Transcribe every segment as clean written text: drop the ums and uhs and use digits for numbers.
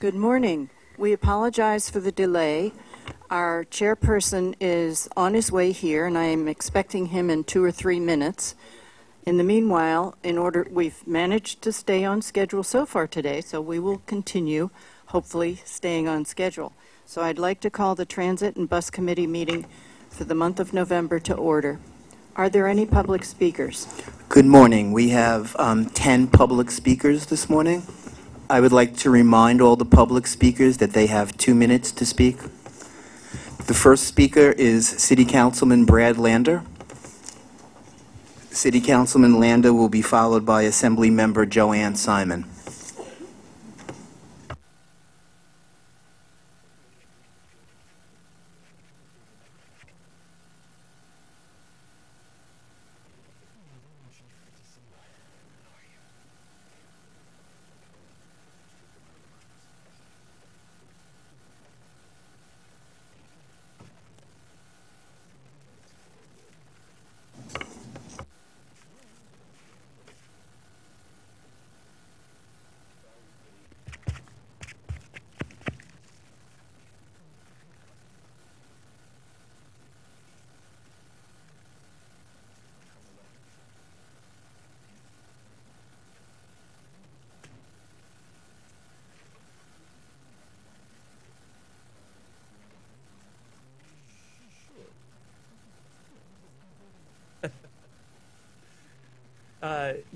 Good morning. We apologize for the delay. Our chairperson is on his way here, and I am expecting him in 2 or 3 minutes. In the meanwhile, we've managed to stay on schedule so far today, so we will continue, hopefully staying on schedule. So I'd like to call the Transit and Bus Committee meeting for the month of November to order. Are there any public speakers? Good morning. We have 10 public speakers this morning. I would like to remind all the public speakers that they have 2 minutes to speak. The first speaker is City Councilman Brad Lander. City Councilman Lander will be followed by Assembly Member Joanne Simon.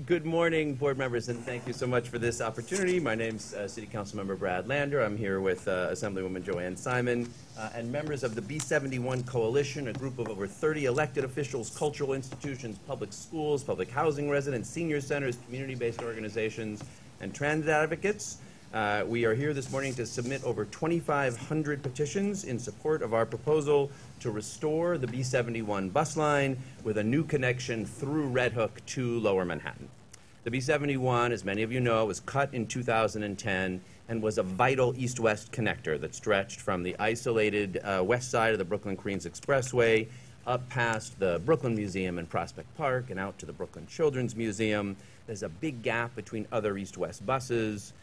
Good morning, board members, and thank you so much for this opportunity. My name's City Council Member Brad Lander. I'm here with Assemblywoman Joanne Simon and members of the B71 Coalition, a group of over 30 elected officials, cultural institutions, public schools, public housing residents, senior centers, community-based organizations, and transit advocates. We are here this morning to submit over 2,500 petitions in support of our proposal to restore the B71 bus line with a new connection through Red Hook to Lower Manhattan. The B71, as many of you know, was cut in 2010 and was a vital east-west connector that stretched from the isolated west side of the Brooklyn-Queens Expressway up past the Brooklyn Museum in Prospect Park and out to the Brooklyn Children's Museum. There's a big gap between other east-west buses.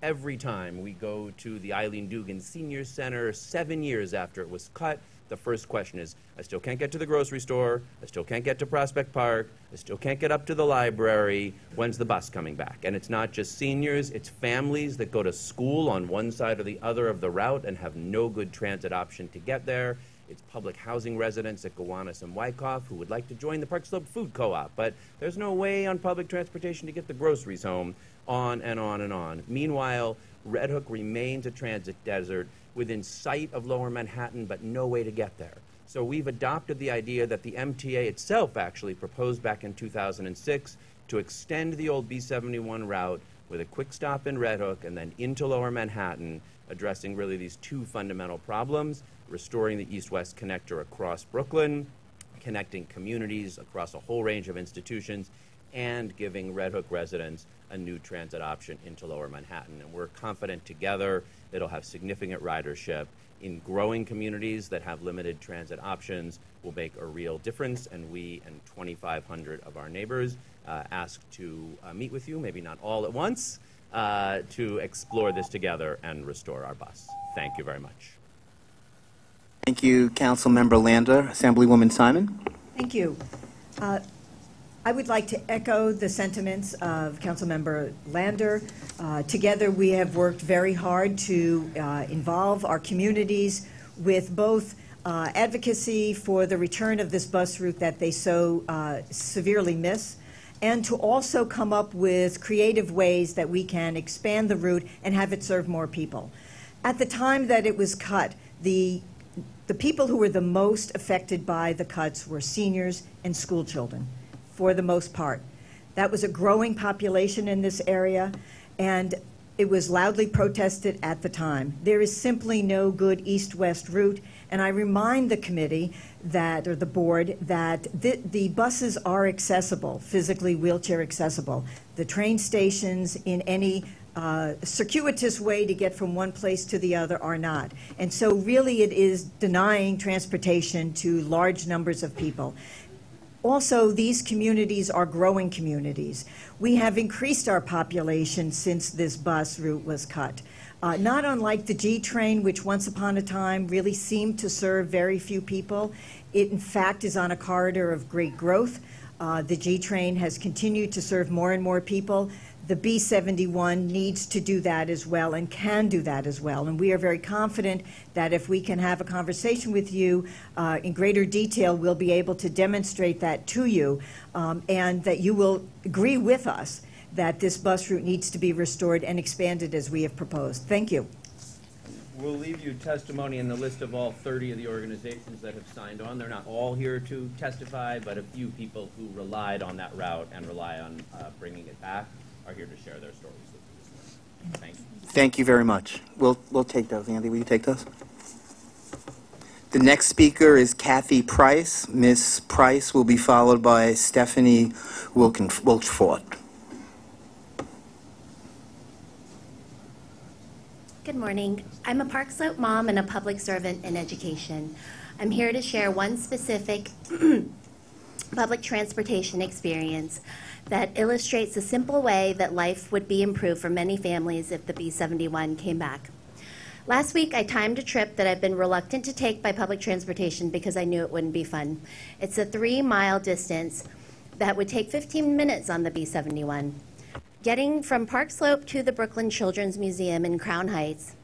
Every time we go to the Eileen Dugan Senior Center 7 years after it was cut, the first question is, I still can't get to the grocery store, I still can't get to Prospect Park, I still can't get up to the library, when's the bus coming back? And it's not just seniors, it's families that go to school on one side or the other of the route and have no good transit option to get there. It's public housing residents at Gowanus and Wyckoff who would like to join the Park Slope Food Co-op, but there's no way on public transportation to get the groceries home, on and on and on. Meanwhile, Red Hook remains a transit desert within sight of Lower Manhattan, but no way to get there. So we've adopted the idea that the MTA itself actually proposed back in 2006 to extend the old B71 route with a quick stop in Red Hook and then into Lower Manhattan, addressing really these two fundamental problems: restoring the east-west connector across Brooklyn, connecting communities across a whole range of institutions, and giving Red Hook residents a new transit option into Lower Manhattan. And we're confident together it'll have significant ridership in growing communities that have limited transit options, will make a real difference, and we and 2,500 of our neighbors ask to meet with you, maybe not all at once, to explore this together and restore our bus. Thank you very much. Thank you, Councilmember Lander. Assemblywoman Simon. Thank you. I would like to echo the sentiments of Councilmember Lander. Together we have worked very hard to involve our communities with both advocacy for the return of this bus route that they so severely miss, and to also come up with creative ways that we can expand the route and have it serve more people. At the time that it was cut, the people who were the most affected by the cuts were seniors and school children, for the most part. That was a growing population in this area, and it was loudly protested at the time. There is simply no good east-west route, and I remind the committee that, or the board, that the buses are accessible, physically wheelchair accessible. The train stations in any circuitous way to get from one place to the other are not. And so really it is denying transportation to large numbers of people. Also, these communities are growing communities. We have increased our population since this bus route was cut. Not unlike the G train, which once upon a time really seemed to serve very few people. It, in fact, is on a corridor of great growth. The G train has continued to serve more and more people. The B71 needs to do that as well and can do that as well. And we are very confident that if we can have a conversation with you in greater detail, we'll be able to demonstrate that to you and that you will agree with us that this bus route needs to be restored and expanded as we have proposed. Thank you. We'll leave you testimony in the list of all 30 of the organizations that have signed on. They're not all here to testify, but a few people who relied on that route and rely on bringing it back are here to share their stories with you this morning. Thank you. Thank you very much. We'll take those. Andy, will you take those? The next speaker is Kathy Price. Ms. Price will be followed by Stephanie Wilchford. Good morning. I'm a Park Slope mom and a public servant in education. I'm here to share one specific public transportation experience that illustrates the simple way that life would be improved for many families if the B71 came back. Last week, I timed a trip that I've been reluctant to take by public transportation because I knew it wouldn't be fun. It's a 3-mile distance that would take 15 minutes on the B71. Getting from Park Slope to the Brooklyn Children's Museum in Crown Heights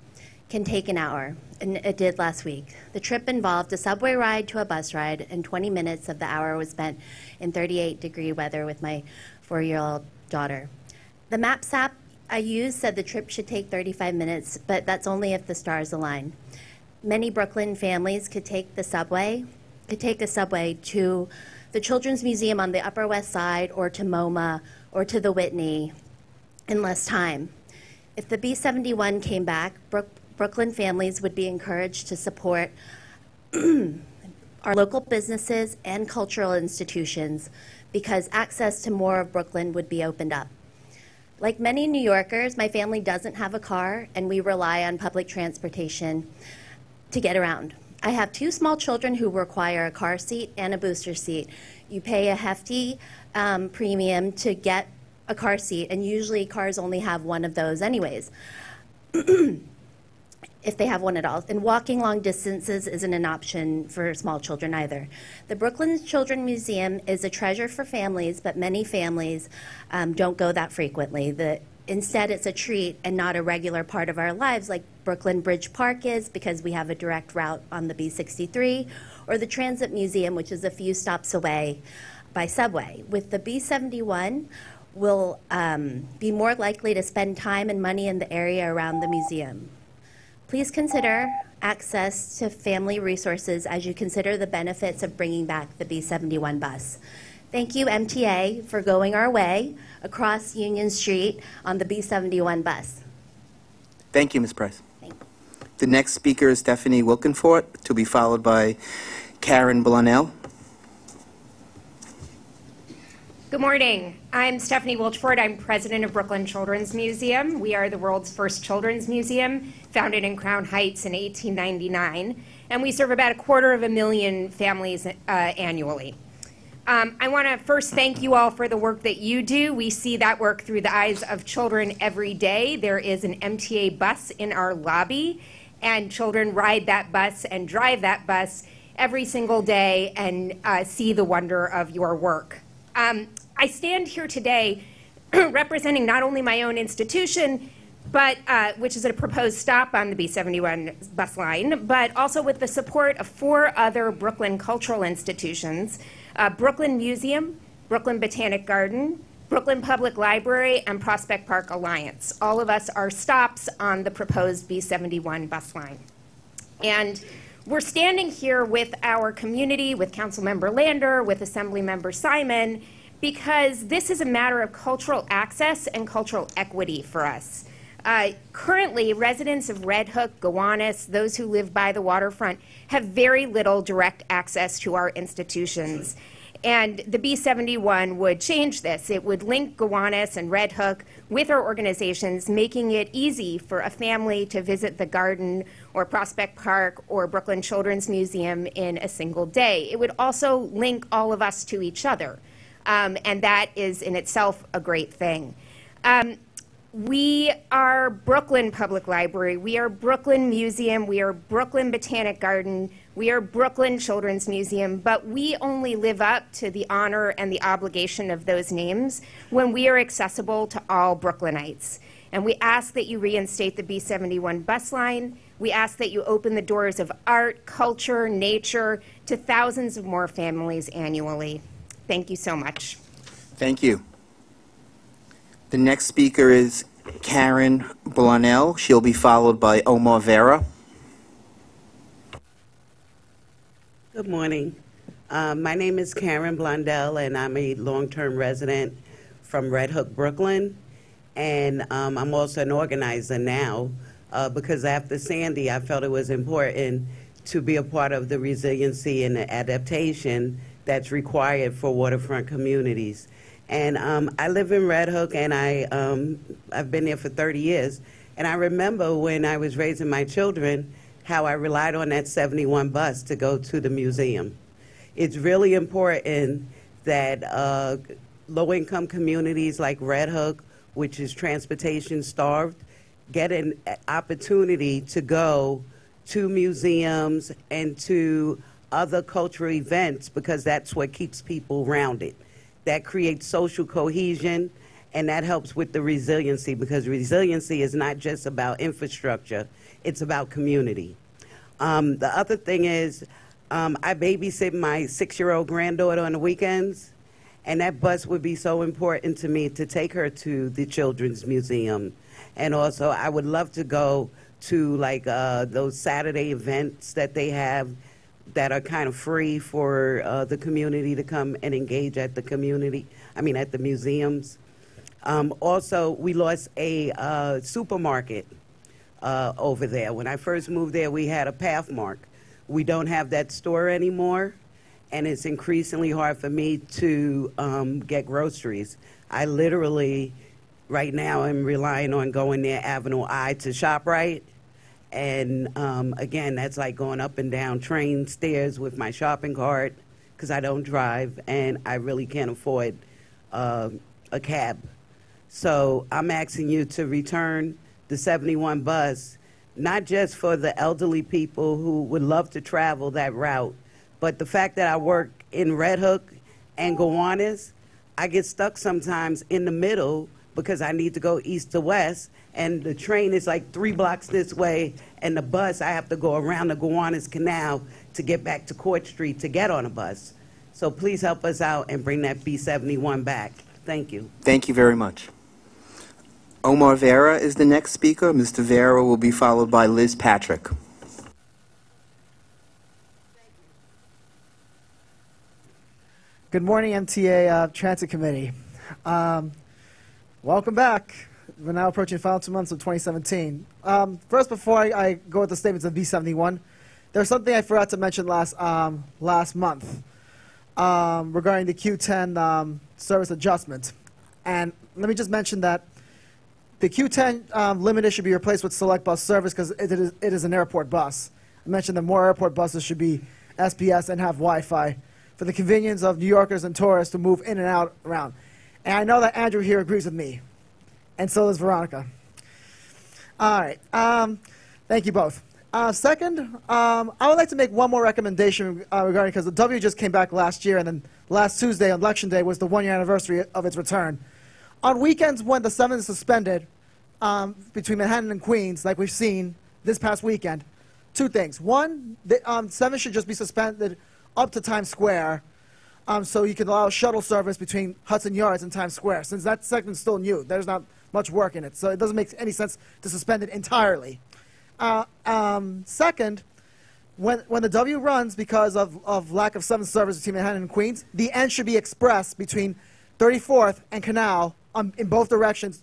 can take an hour, and it did last week. The trip involved a subway ride to a bus ride, and 20 minutes of the hour was spent in 38-degree weather with my 4-year-old daughter. The Maps app I used said the trip should take 35 minutes, but that's only if the stars align. Many Brooklyn families could take the subway to the Children's Museum on the Upper West Side or to MoMA or to the Whitney in less time. If the B71 came back, Brooklyn families would be encouraged to support our local businesses and cultural institutions because access to more of Brooklyn would be opened up. Like many New Yorkers, my family doesn't have a car and we rely on public transportation to get around. I have 2 small children who require a car seat and a booster seat. You pay a hefty premium to get a car seat, and usually cars only have one of those anyways, if they have one at all. And walking long distances isn't an option for small children either. The Brooklyn Children's Museum is a treasure for families, but many families don't go that frequently. Instead, it's a treat and not a regular part of our lives like Brooklyn Bridge Park is because we have a direct route on the B63, or the Transit Museum, which is a few stops away by subway. With the B71, we'll be more likely to spend time and money in the area around the museum. Please consider access to family resources as you consider the benefits of bringing back the B71 bus. Thank you, MTA, for going our way across Union Street on the B71 bus. Thank you, Ms. Price. Thank you. The next speaker is Stephanie Wilkenfort, to be followed by Karen Blunell. Good morning. I'm Stephanie Wilchford. I'm president of Brooklyn Children's Museum. We are the world's first children's museum, founded in Crown Heights in 1899, and we serve about 250,000 families annually. I want to first thank you all for the work that you do. We see that work through the eyes of children every day. There is an MTA bus in our lobby, and children ride that bus and drive that bus every single day and see the wonder of your work. I stand here today representing not only my own institution, but which is a proposed stop on the B71 bus line, but also with the support of 4 other Brooklyn cultural institutions, Brooklyn Museum, Brooklyn Botanic Garden, Brooklyn Public Library, and Prospect Park Alliance. All of us are stops on the proposed B71 bus line. And we're standing here with our community, with Councilmember Lander, with Assemblymember Simon, because this is a matter of cultural access and cultural equity for us. Currently, residents of Red Hook, Gowanus, those who live by the waterfront, have very little direct access to our institutions. And the B71 would change this. It would link Gowanus and Red Hook with our organizations, making it easy for a family to visit the Garden or Prospect Park or Brooklyn Children's Museum in a single day. It would also link all of us to each other, and that is in itself a great thing. We are Brooklyn Public Library, we are Brooklyn Museum, we are Brooklyn Botanic Garden, we are Brooklyn Children's Museum, but we only live up to the honor and the obligation of those names when we are accessible to all Brooklynites. And we ask that you reinstate the B71 bus line. We ask that you open the doors of art, culture, nature to thousands of more families annually. Thank you so much. Thank you. The next speaker is Karen Blonell. She'll be followed by Omar Vera. Good morning. My name is Karen Blondell, and I'm a long-term resident from Red Hook, Brooklyn. And I'm also an organizer now because after Sandy, I felt it was important to be a part of the resiliency and the adaptation that's required for waterfront communities. And I live in Red Hook, and I've been there for 30 years. And I remember when I was raising my children, how I relied on that 71 bus to go to the museum. It's really important that low-income communities like Red Hook, which is transportation starved, get an opportunity to go to museums and to other cultural events because that's what keeps people rounded. That creates social cohesion, and that helps with the resiliency because resiliency is not just about infrastructure, it's about community. The other thing is I babysit my 6-year-old granddaughter on the weekends, and that bus would be so important to me to take her to the Children's Museum. And also I would love to go to like those Saturday events that they have that are kind of free for the community to come and engage at the at the museums. Also, we lost a supermarket over there. When I first moved there, we had a Pathmark. We don't have that store anymore, and it's increasingly hard for me to get groceries. I literally, right now, am relying on going near Avenue I to ShopRite. And again, that's like going up and down train stairs with my shopping cart because I don't drive and I really can't afford a cab. So I'm asking you to return the 71 bus, not just for the elderly people who would love to travel that route, but the fact that I work in Red Hook and Gowanus, I get stuck sometimes in the middle because I need to go east to west, and the train is like 3 blocks this way, and the bus, I have to go around the Gowanus Canal to get back to Court Street to get on a bus. So please help us out and bring that B71 back. Thank you. Thank you very much. Omar Vera is the next speaker. Mr. Vera will be followed by Liz Patrick. Good morning, MTA Transit Committee. Welcome back. We're now approaching the final 2 months of 2017. First, before I go with the statements of B71, there's something I forgot to mention last month regarding the Q10 service adjustment. And let me just mention that the Q10 limited should be replaced with select bus service because it is an airport bus. I mentioned that more airport buses should be SPS and have Wi-Fi for the convenience of New Yorkers and tourists to move in and out around. And I know that Andrew here agrees with me, and so does Veronica. All right. Thank you both. Second, I would like to make one more recommendation regarding, because the W just came back last year, and then last Tuesday, on Election Day, was the 1-year anniversary of its return. On weekends when the 7 is suspended between Manhattan and Queens, like we've seen this past weekend, 2 things. One, the 7 should just be suspended up to Times Square, so you can allow shuttle service between Hudson Yards and Times Square, since that segment's still new. There's not much work in it, so it doesn't make any sense to suspend it entirely. Second, when the W runs because of lack of 7 service between Manhattan and Queens, the N should be express between 34th and Canal in both directions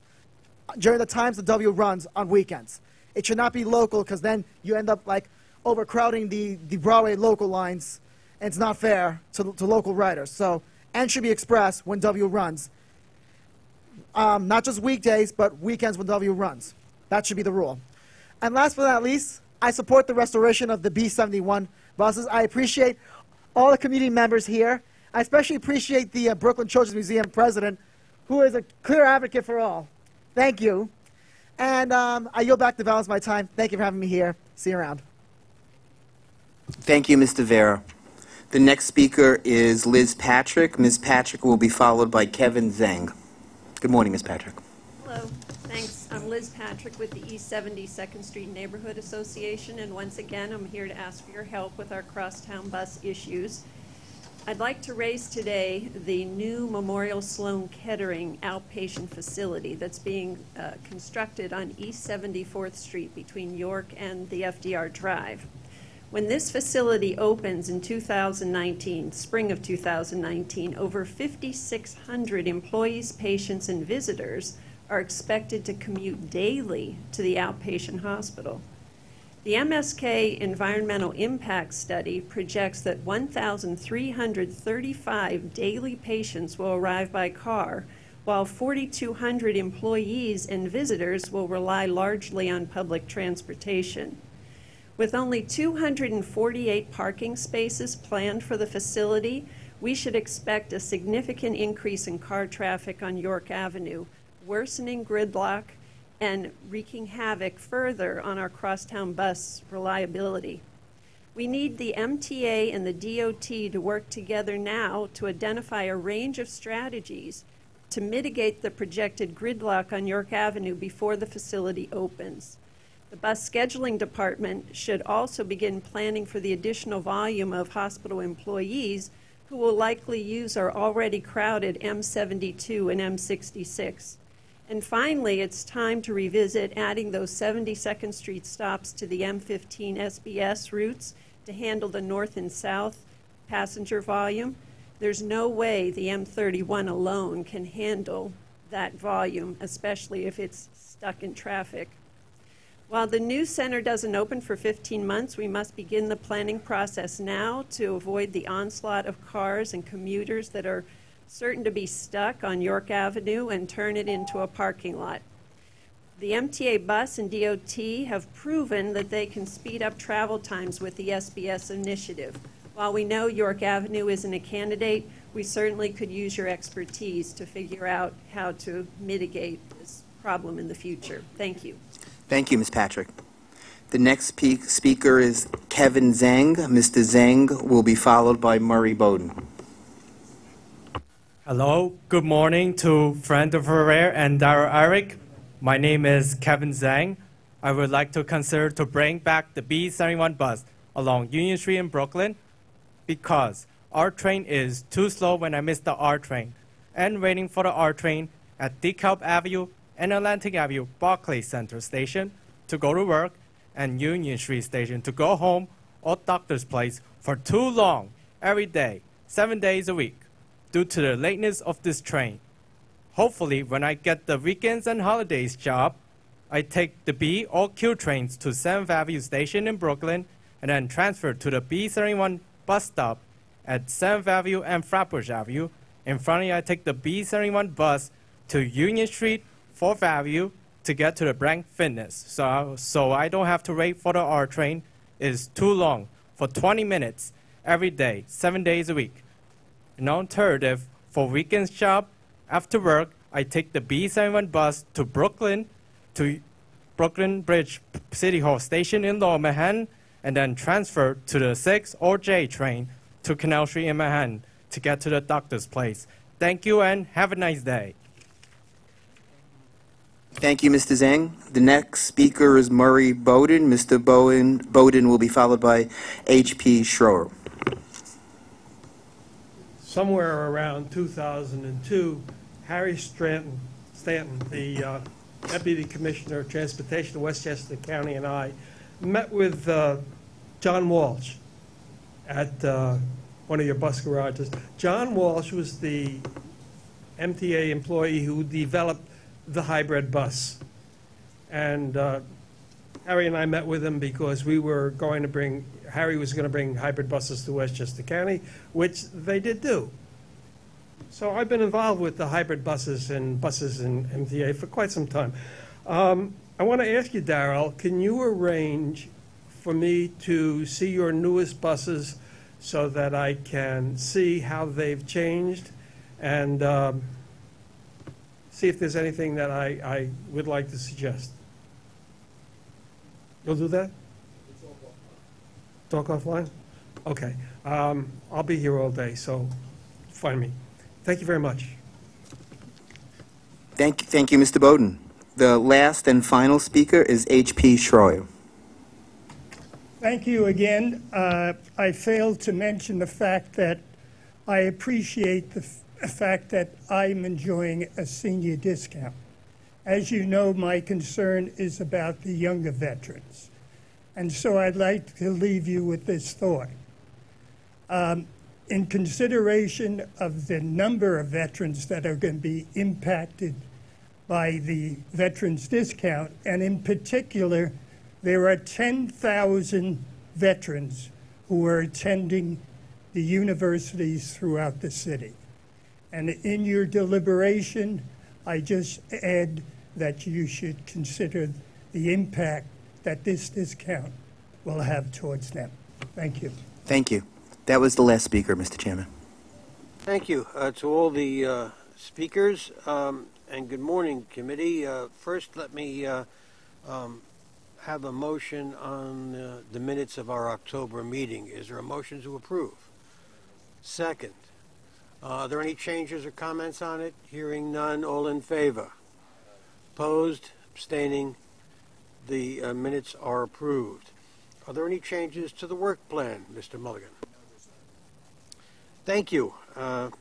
during the times the W runs on weekends. It should not be local, because then you end up like overcrowding the Broadway local lines, and it's not fair to local riders. So N should be expressed when W runs. Not just weekdays, but weekends when W runs. That should be the rule. And last but not least, I support the restoration of the B71 buses. I appreciate all the community members here. I especially appreciate the Brooklyn Children's Museum president, who is a clear advocate for all. Thank you. And I yield back the balance of my time. Thank you for having me here. See you around. Thank you, Mr. Vera. The next speaker is Liz Patrick. Ms. Patrick will be followed by Kevin Zeng. Good morning, Ms. Patrick. Hello, thanks. I'm Liz Patrick with the East 72nd Street Neighborhood Association, and once again, I'm here to ask for your help with our crosstown bus issues. I'd like to raise today the new Memorial Sloan Kettering outpatient facility that's being constructed on East 74th Street between York and the FDR Drive. When this facility opens in 2019, spring of 2019, over 5,600 employees, patients, and visitors are expected to commute daily to the outpatient hospital. The MSK Environmental Impact Study projects that 1,335 daily patients will arrive by car, while 4,200 employees and visitors will rely largely on public transportation. With only 248 parking spaces planned for the facility, we should expect a significant increase in car traffic on York Avenue, worsening gridlock and wreaking havoc further on our crosstown bus reliability. We need the MTA and the DOT to work together now to identify a range of strategies to mitigate the projected gridlock on York Avenue before the facility opens. The bus scheduling department should also begin planning for the additional volume of hospital employees who will likely use our already crowded M72 and M66. And finally, it's time to revisit adding those 72nd Street stops to the M15 SBS routes to handle the north and south passenger volume. There's no way the M31 alone can handle that volume, especially if it's stuck in traffic. While the new center doesn't open for 15 months, we must begin the planning process now to avoid the onslaught of cars and commuters that are certain to be stuck on York Avenue and turn it into a parking lot. The MTA bus and DOT have proven that they can speed up travel times with the SBS initiative. While we know York Avenue isn't a candidate, we certainly could use your expertise to figure out how to mitigate this problem in the future. Thank you. Thank you, Ms. Patrick. The next speaker is Kevin Zeng. Mr. Zeng will be followed by Murray Bowden. Hello, good morning to friend of Ferrer and Dara Eric. My name is Kevin Zeng. I would like to consider to bring back the B71 bus along Union Street in Brooklyn because our train is too slow when I miss the R train and waiting for the R train at DeKalb Avenue and Atlantic Avenue Barclay Center Station to go to work and Union Street Station to go home or doctor's place for too long every day, 7 days a week, due to the lateness of this train. Hopefully, when I get the weekends and holidays job, I take the B or Q trains to 7th Avenue Station in Brooklyn and then transfer to the B71 bus stop at 7th Avenue and Flatbush Avenue. And finally, I take the B71 bus to Union Street, 4th Avenue to get to the Brand Fitness. So I don't have to wait for the R train. It's too long, for 20 minutes every day, 7 days a week. An alternative for weekends job, after work, I take the B71 bus to Brooklyn Bridge City Hall Station in Lower Manhattan, and then transfer to the 6 or J train to Canal Street in Manhattan to get to the doctor's place. Thank you and have a nice day. Thank you, Mr. Zeng. The next speaker is Murray Bowden. Mr. Bowden will be followed by H.P. Schroer. Somewhere around 2002, Harry Stanton, the Deputy Commissioner of Transportation of Westchester County, and I met with John Walsh at one of your bus garages. John Walsh was the MTA employee who developed the hybrid bus. And Harry and I met with him because we were going to bring, Harry was going to bring hybrid buses to Westchester County, which they did do. So I've been involved with the hybrid buses in MTA for quite some time. I want to ask you, Darrell, can you arrange for me to see your newest buses so that I can see how they've changed and see if there's anything that I would like to suggest? You'll do that? Talk offline? Okay. I'll be here all day, so find me. Thank you very much. Thank you, Mr. Bowden. The last and final speaker is H.P. Schroyer. Thank you again. I failed to mention the fact that I appreciate the fact that I'm enjoying a senior discount. As you know, my concern is about the younger veterans. And so I'd like to leave you with this thought. In consideration of the number of veterans that are going to be impacted by the veterans discount, and in particular, there are 10,000 veterans who are attending the universities throughout the city. And in your deliberation, I just add that you should consider the impact that this discount will have towards them. Thank you. Thank you. That was the last speaker, Mr. Chairman. Thank you to all the speakers, and good morning, committee. First, let me have a motion on the minutes of our October meeting. Is there a motion to approve? Second. Are there any changes or comments on it? Hearing none, all in favor? Opposed? Abstaining? The minutes are approved. Are there any changes to the work plan, Mr. Mulligan? Thank you. I'd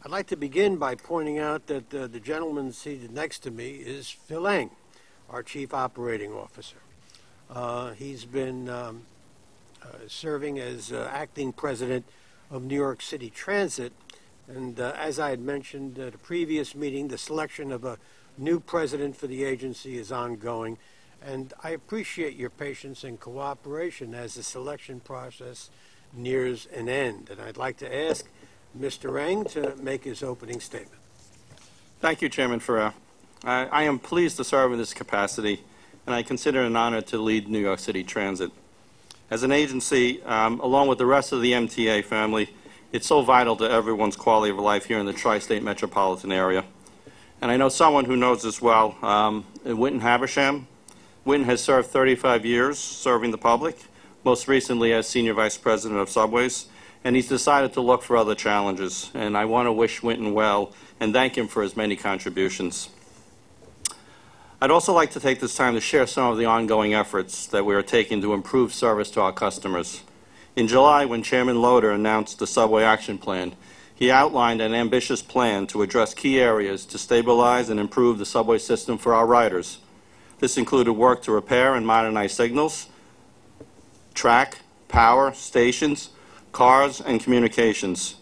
like to begin by pointing out that the gentleman seated next to me is Phil Eng, our Chief Operating Officer. He's been serving as acting president of New York City Transit, and as I had mentioned at a previous meeting, the selection of a new president for the agency is ongoing, and I appreciate your patience and cooperation as the selection process nears an end. And I'd like to ask Mr. Eng to make his opening statement. Thank you, Chairman Farrar. I am pleased to serve in this capacity, and I consider it an honor to lead New York City Transit. As an agency, along with the rest of the MTA family, it's so vital to everyone's quality of life here in the tri-state metropolitan area. And I know someone who knows this well, Winton Habersham. Winton has served 35 years serving the public, most recently as Senior Vice President of Subways, and he's decided to look for other challenges. And I want to wish Winton well and thank him for his many contributions. I'd also like to take this time to share some of the ongoing efforts that we are taking to improve service to our customers. In July, when Chairman Loader announced the Subway Action Plan, he outlined an ambitious plan to address key areas to stabilize and improve the subway system for our riders. This included work to repair and modernize signals, track, power, stations, cars, and communications.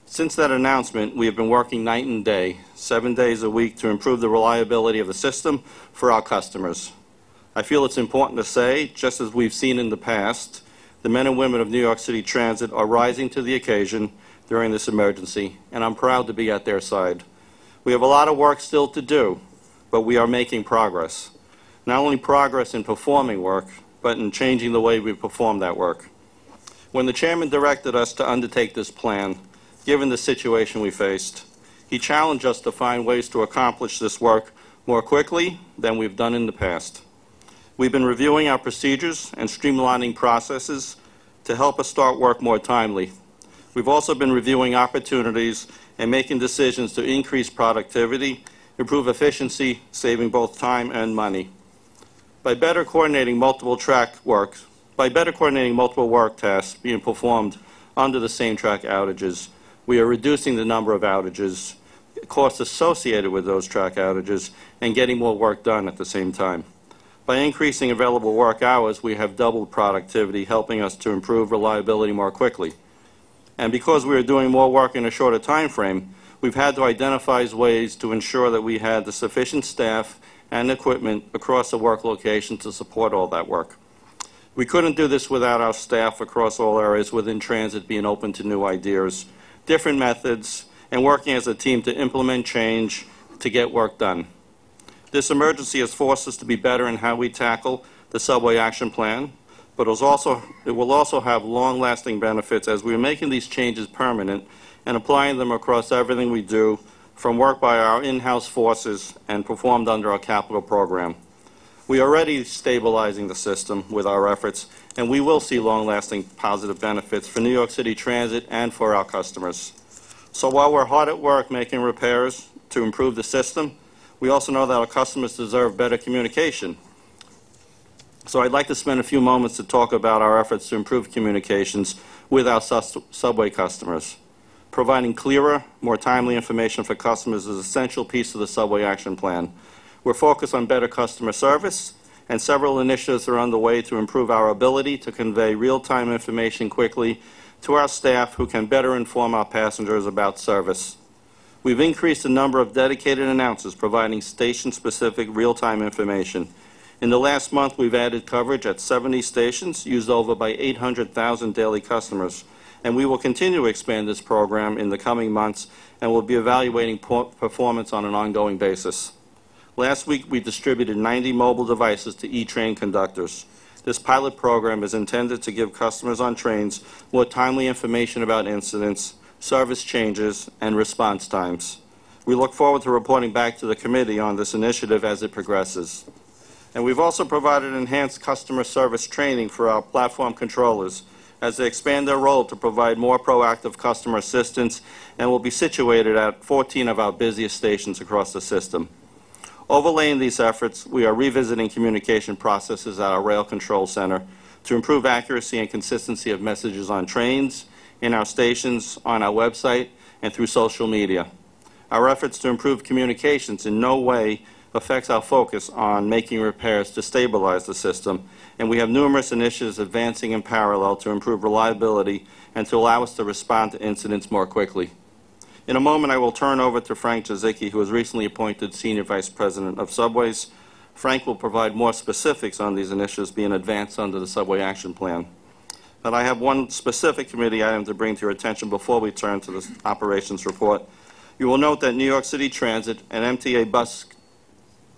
Since that announcement, we have been working night and day, 7 days a week, to improve the reliability of the system for our customers. I feel it's important to say, just as we've seen in the past, the men and women of New York City Transit are rising to the occasion during this emergency, and I'm proud to be at their side. We have a lot of work still to do, but we are making progress. Not only progress in performing work, but in changing the way we perform that work. When the chairman directed us to undertake this plan, given the situation we faced, he challenged us to find ways to accomplish this work more quickly than we've done in the past. We've been reviewing our procedures and streamlining processes to help us start work more timely. We've also been reviewing opportunities and making decisions to increase productivity, improve efficiency, saving both time and money. By better coordinating multiple work tasks being performed under the same track outages, we are reducing the number of outages, costs associated with those track outages, and getting more work done at the same time. By increasing available work hours, we have doubled productivity, helping us to improve reliability more quickly. And because we are doing more work in a shorter time frame, we've had to identify ways to ensure that we had the sufficient staff and equipment across the work location to support all that work. We couldn't do this without our staff across all areas within transit being open to new ideas, different methods, and working as a team to implement change to get work done. This emergency has forced us to be better in how we tackle the subway action plan, but it will also have long-lasting benefits as we're making these changes permanent and applying them across everything we do, from work by our in-house forces and performed under our capital program. We are already stabilizing the system with our efforts, and we will see long-lasting positive benefits for New York City Transit and for our customers. So while we're hard at work making repairs to improve the system, we also know that our customers deserve better communication. So I'd like to spend a few moments to talk about our efforts to improve communications with our subway customers. Providing clearer, more timely information for customers is an essential piece of the subway action plan. We're focused on better customer service, and several initiatives are underway to improve our ability to convey real-time information quickly to our staff who can better inform our passengers about service. We've increased the number of dedicated announcers providing station-specific real-time information. In the last month, we've added coverage at 70 stations, used over by 800,000 daily customers. And we will continue to expand this program in the coming months, and we'll be evaluating performance on an ongoing basis. Last week, we distributed 90 mobile devices to E-train conductors. This pilot program is intended to give customers on trains more timely information about incidents, service changes, and response times. We look forward to reporting back to the committee on this initiative as it progresses. And we've also provided enhanced customer service training for our platform controllers as they expand their role to provide more proactive customer assistance, and will be situated at 14 of our busiest stations across the system. Overlaying these efforts, we are revisiting communication processes at our Rail Control Center to improve accuracy and consistency of messages on trains, in our stations, on our website, and through social media. Our efforts to improve communications in no way affects our focus on making repairs to stabilize the system, and we have numerous initiatives advancing in parallel to improve reliability and to allow us to respond to incidents more quickly. In a moment, I will turn over to Frank Jazicki, who was recently appointed Senior Vice President of Subways. Frank will provide more specifics on these initiatives being advanced under the Subway Action Plan. But I have one specific committee item to bring to your attention before we turn to the operations report. You will note that New York City Transit and MTA Bus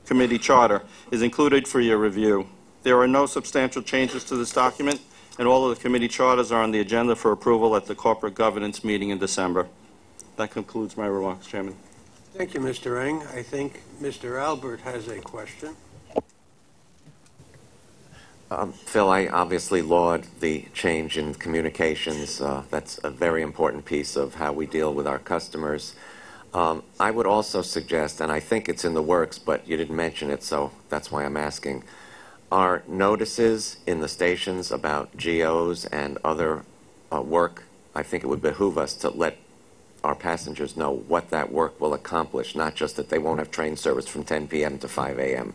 Committee charter is included for your review. There are no substantial changes to this document, and all of the committee charters are on the agenda for approval at the corporate governance meeting in December. That concludes my remarks, Chairman. Thank you, Mr. Eng. I think Mr. Albert has a question. Phil, I obviously laud the change in communications. That's a very important piece of how we deal with our customers. I would also suggest, and I think it's in the works, but you didn't mention it, so that's why I'm asking, are notices in the stations about GOs and other work? I think it would behoove us to let our passengers know what that work will accomplish, not just that they won't have train service from 10 p.m. to 5 a.m.,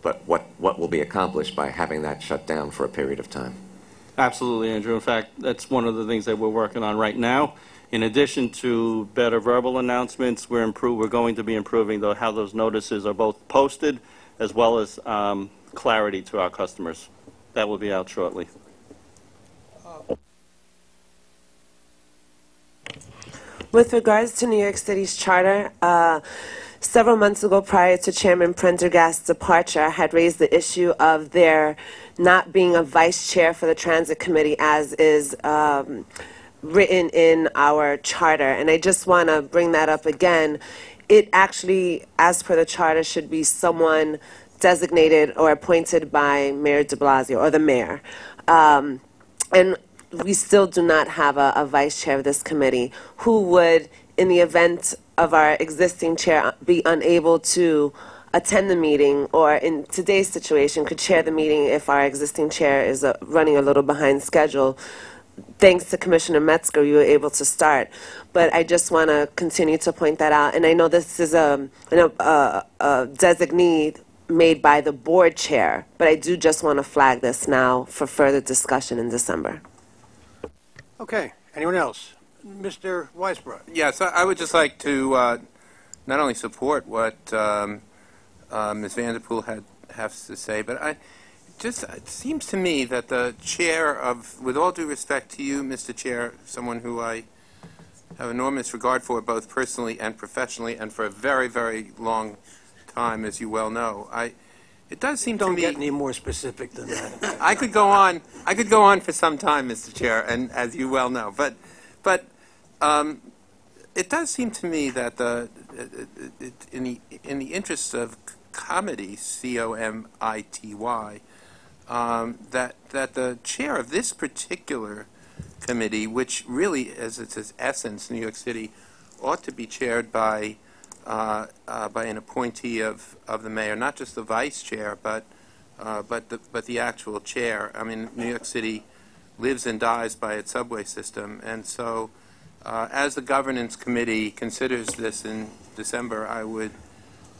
but what will be accomplished by having that shut down for a period of time. Absolutely, Andrew. In fact, that's one of the things that we're working on right now. In addition to better verbal announcements, we're going to be improving how those notices are both posted as well as clarity to our customers. That will be out shortly. With regards to New York City's charter, several months ago, prior to Chairman Prendergast's departure, I had raised the issue of there not being a vice chair for the Transit Committee as is written in our charter. And I just want to bring that up again. It actually, as per the charter, should be someone designated or appointed by Mayor de Blasio, or the mayor. And we still do not have a vice chair of this committee who would, in the event of our existing chair, be unable to attend the meeting, or in today's situation could chair the meeting if our existing chair is running a little behind schedule. Thanks to Commissioner Metzger, you were able to start. But I just want to continue to point that out. And I know this is a designee made by the board chair, but I do just want to flag this now for further discussion in December. Okay. Anyone else? Mr. Weisbrot. Yes, I would just like to not only support what Ms. Vanderpool has to say, but it seems to me that the chair of, with all due respect to you, Mr. Chair, someone who I have enormous regard for both personally and professionally, and for a very, very long time, as you well know, it does seem to me. Don't get any more specific than that. I could go on. I could go on for some time, Mr. Chair, and as you well know, but it does seem to me that in the interest of comity, COMITY, that the chair of this particular committee, which really, as its essence, New York City, ought to be chaired by an appointee of the mayor, not just the vice chair, but the actual chair. I mean, New York City lives and dies by its subway system, and so as the governance committee considers this in December, I would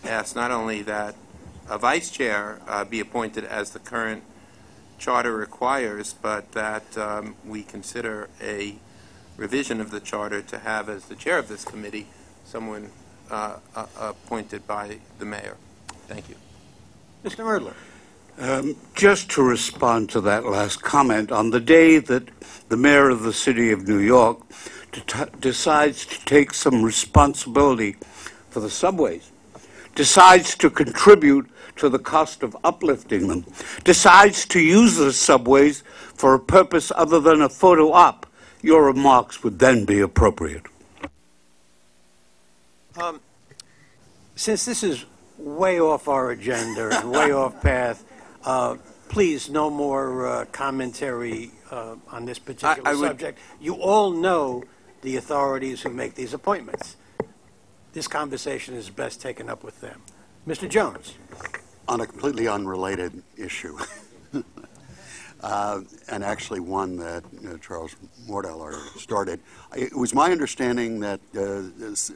ask not only that a vice chair be appointed as the current charter requires, but that we consider a revision of the charter to have as the chair of this committee someone appointed by the mayor. Thank you. Mr. Merdler. Just to respond to that last comment, on the day that the mayor of the city of New York decides to take some responsibility for the subways, decides to contribute to the cost of uplifting them, decides to use the subways for a purpose other than a photo op, your remarks would then be appropriate. Since this is way off our agenda and way off path, please, no more commentary on this particular subject. You all know the authorities who make these appointments. This conversation is best taken up with them. Mr. Jones. On a completely unrelated issue, and actually one that Charles Mordaller started, it was my understanding that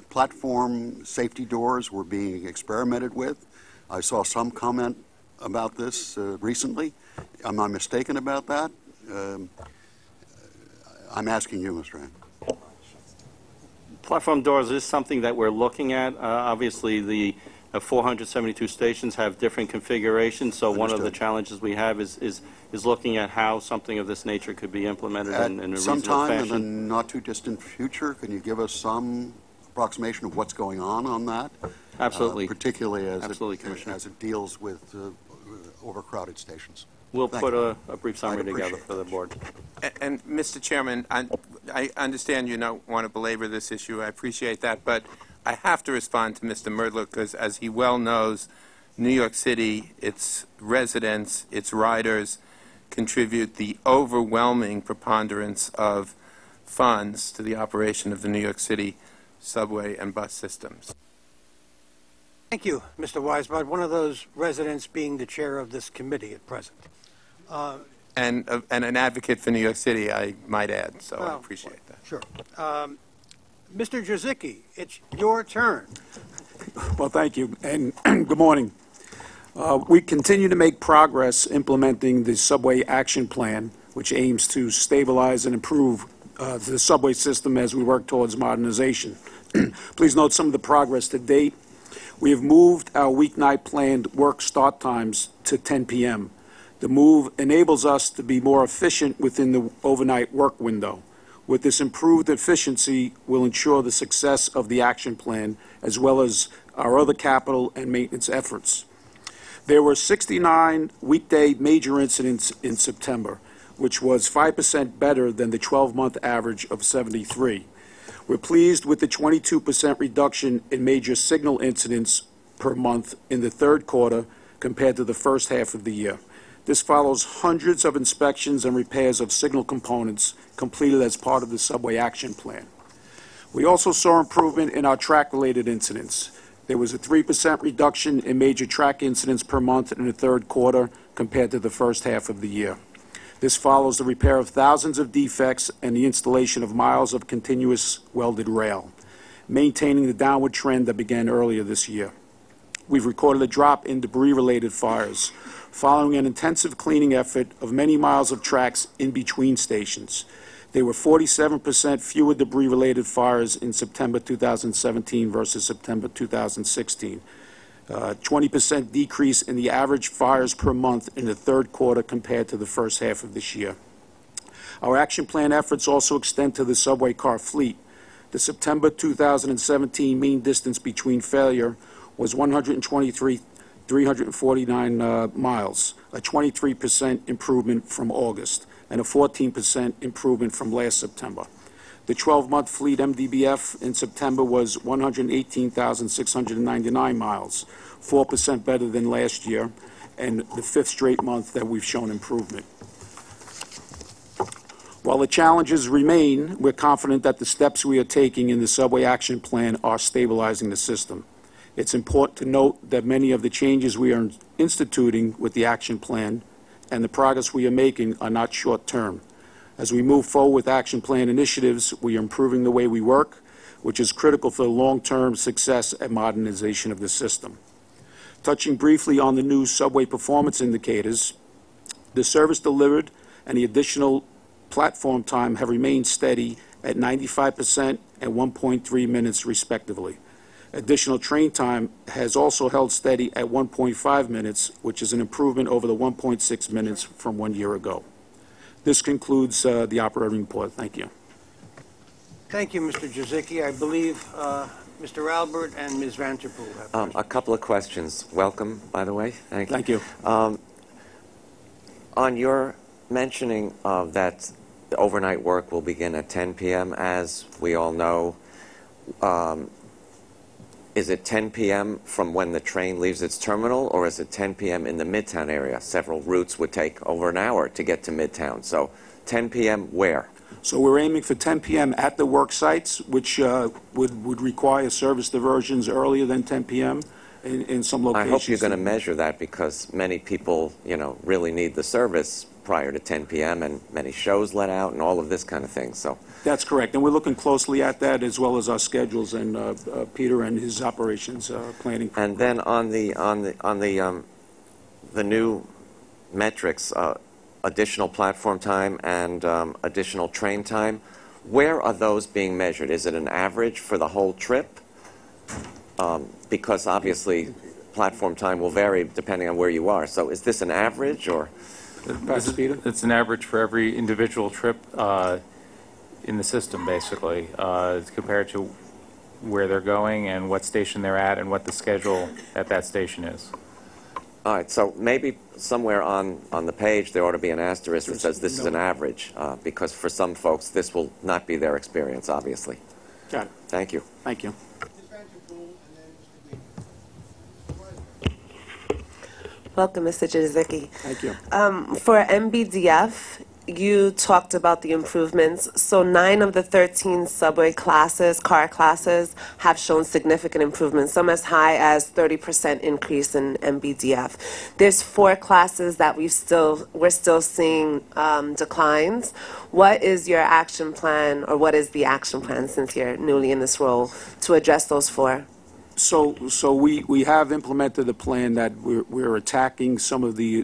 platform safety doors were being experimented with. I saw some comment about this recently. Am I mistaken about that? I'm asking you, Mr. Hand. Platform doors is something that we're looking at. Obviously, the 472 stations have different configurations, so one of the challenges we have is looking at how something of this nature could be implemented in a reasonable sometime fashion. in the not-too-distant future, can you give us some approximation of what's going on that? Absolutely. Particularly as Commissioner. as it deals with overcrowded stations. We'll Thank put you. a brief summary together for the board. And Mr. Chairman, I understand you don't want to belabor this issue. I appreciate that, but I have to respond to Mr. Merdler because, as he well knows, New York City, its residents, its riders, contribute the overwhelming preponderance of funds to the operation of the New York City subway and bus systems. Thank you, Mr. Weisbart. One of those residents being the chair of this committee at present. And an advocate for New York City, I might add, so I appreciate that. Sure. Mr. Jazicki, it's your turn. Well, thank you, and good morning. We continue to make progress implementing the Subway Action Plan, which aims to stabilize and improve the subway system as we work towards modernization. Please note some of the progress to date. We have moved our weeknight planned work start times to 10 p.m. The move enables us to be more efficient within the overnight work window. With this improved efficiency, we'll ensure the success of the action plan as well as our other capital and maintenance efforts. There were 69 weekday major incidents in September, which was 5% better than the 12-month average of 73. We're pleased with the 22% reduction in major signal incidents per month in the third quarter compared to the first half of the year. This follows hundreds of inspections and repairs of signal components completed as part of the Subway Action Plan. We also saw improvement in our track-related incidents. There was a 3% reduction in major track incidents per month in the third quarter compared to the first half of the year. This follows the repair of thousands of defects and the installation of miles of continuous welded rail, maintaining the downward trend that began earlier this year. We've recorded a drop in debris-related fires, following an intensive cleaning effort of many miles of tracks in between stations. There were 47% fewer debris-related fires in September 2017 versus September 2016. 20% decrease in the average fires per month in the third quarter compared to the first half of this year. Our action plan efforts also extend to the subway car fleet. The September 2017 mean distance between failure was 123,349 miles, a 23% improvement from August, and a 14% improvement from last September. The 12-month fleet MDBF in September was 118,699 miles, 4% better than last year, and the fifth straight month that we've shown improvement. While the challenges remain, we're confident that the steps we are taking in the Subway Action Plan are stabilizing the system. It's important to note that many of the changes we are instituting with the action plan and the progress we are making are not short-term. As we move forward with action plan initiatives, we are improving the way we work, which is critical for the long-term success and modernization of the system. Touching briefly on the new subway performance indicators, the service delivered and the additional platform time have remained steady at 95% and 1.3 minutes respectively. Additional train time has also held steady at 1.5 minutes, which is an improvement over the 1.6 minutes from 1 year ago. This concludes the operating report. Thank you. Thank you, Mr. Jazicki. I believe Mr. Albert and Ms. Vanterpool have questions. A couple of questions. Welcome, by the way. Thank you. Thank you. On your mentioning that the overnight work will begin at 10 p.m., as we all know, is it 10 p.m. from when the train leaves its terminal, or is it 10 p.m. in the Midtown area? Several routes would take over an hour to get to Midtown. So 10 p.m. where? So we're aiming for 10 p.m. at the work sites, which would require service diversions earlier than 10 p.m. in some locations. I hope you're going to measure that, because many people, really need the service prior to 10 p.m. and many shows let out and all of this kind of thing. So that's correct, and we're looking closely at that, as well as our schedules and Peter and his operations planning. And then on the new metrics, additional platform time and additional train time, where are those being measured? Is it an average for the whole trip? Because obviously platform time will vary depending on where you are. So is this an average, or? It's an average for every individual trip in the system, basically, compared to where they're going and what station they're at and what the schedule at that station is. All right, so maybe somewhere on the page there ought to be an asterisk that says this is an average, because for some folks this will not be their experience, obviously. Got it. Thank you. Thank you. Welcome, Mr. Jazicki. Thank you. For MBDF, you talked about the improvements. So 9 of the 13 subway classes, car classes, have shown significant improvements, some as high as 30% increase in MBDF. There's 4 classes that we're still seeing declines. What is your action plan, or what is the action plan, since you're newly in this role, to address those 4? So we have implemented a plan that we're attacking some of the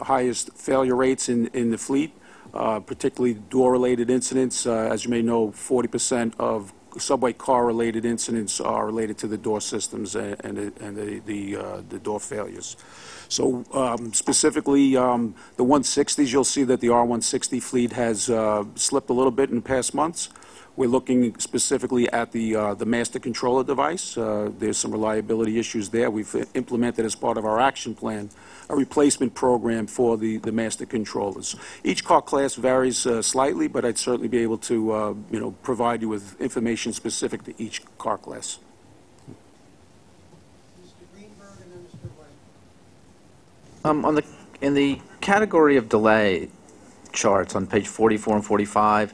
highest failure rates in the fleet, particularly door-related incidents. As you may know, 40% of subway car-related incidents are related to the door systems and the door failures. So specifically, the 160s, you'll see that the R160 fleet has slipped a little bit in the past months. We're looking specifically at the master controller device. There's some reliability issues there. We've implemented, as part of our action plan, a replacement program for the master controllers. Each car class varies slightly, but I'd certainly be able to provide you with information specific to each car class. In the category of delay charts on page 44 and 45,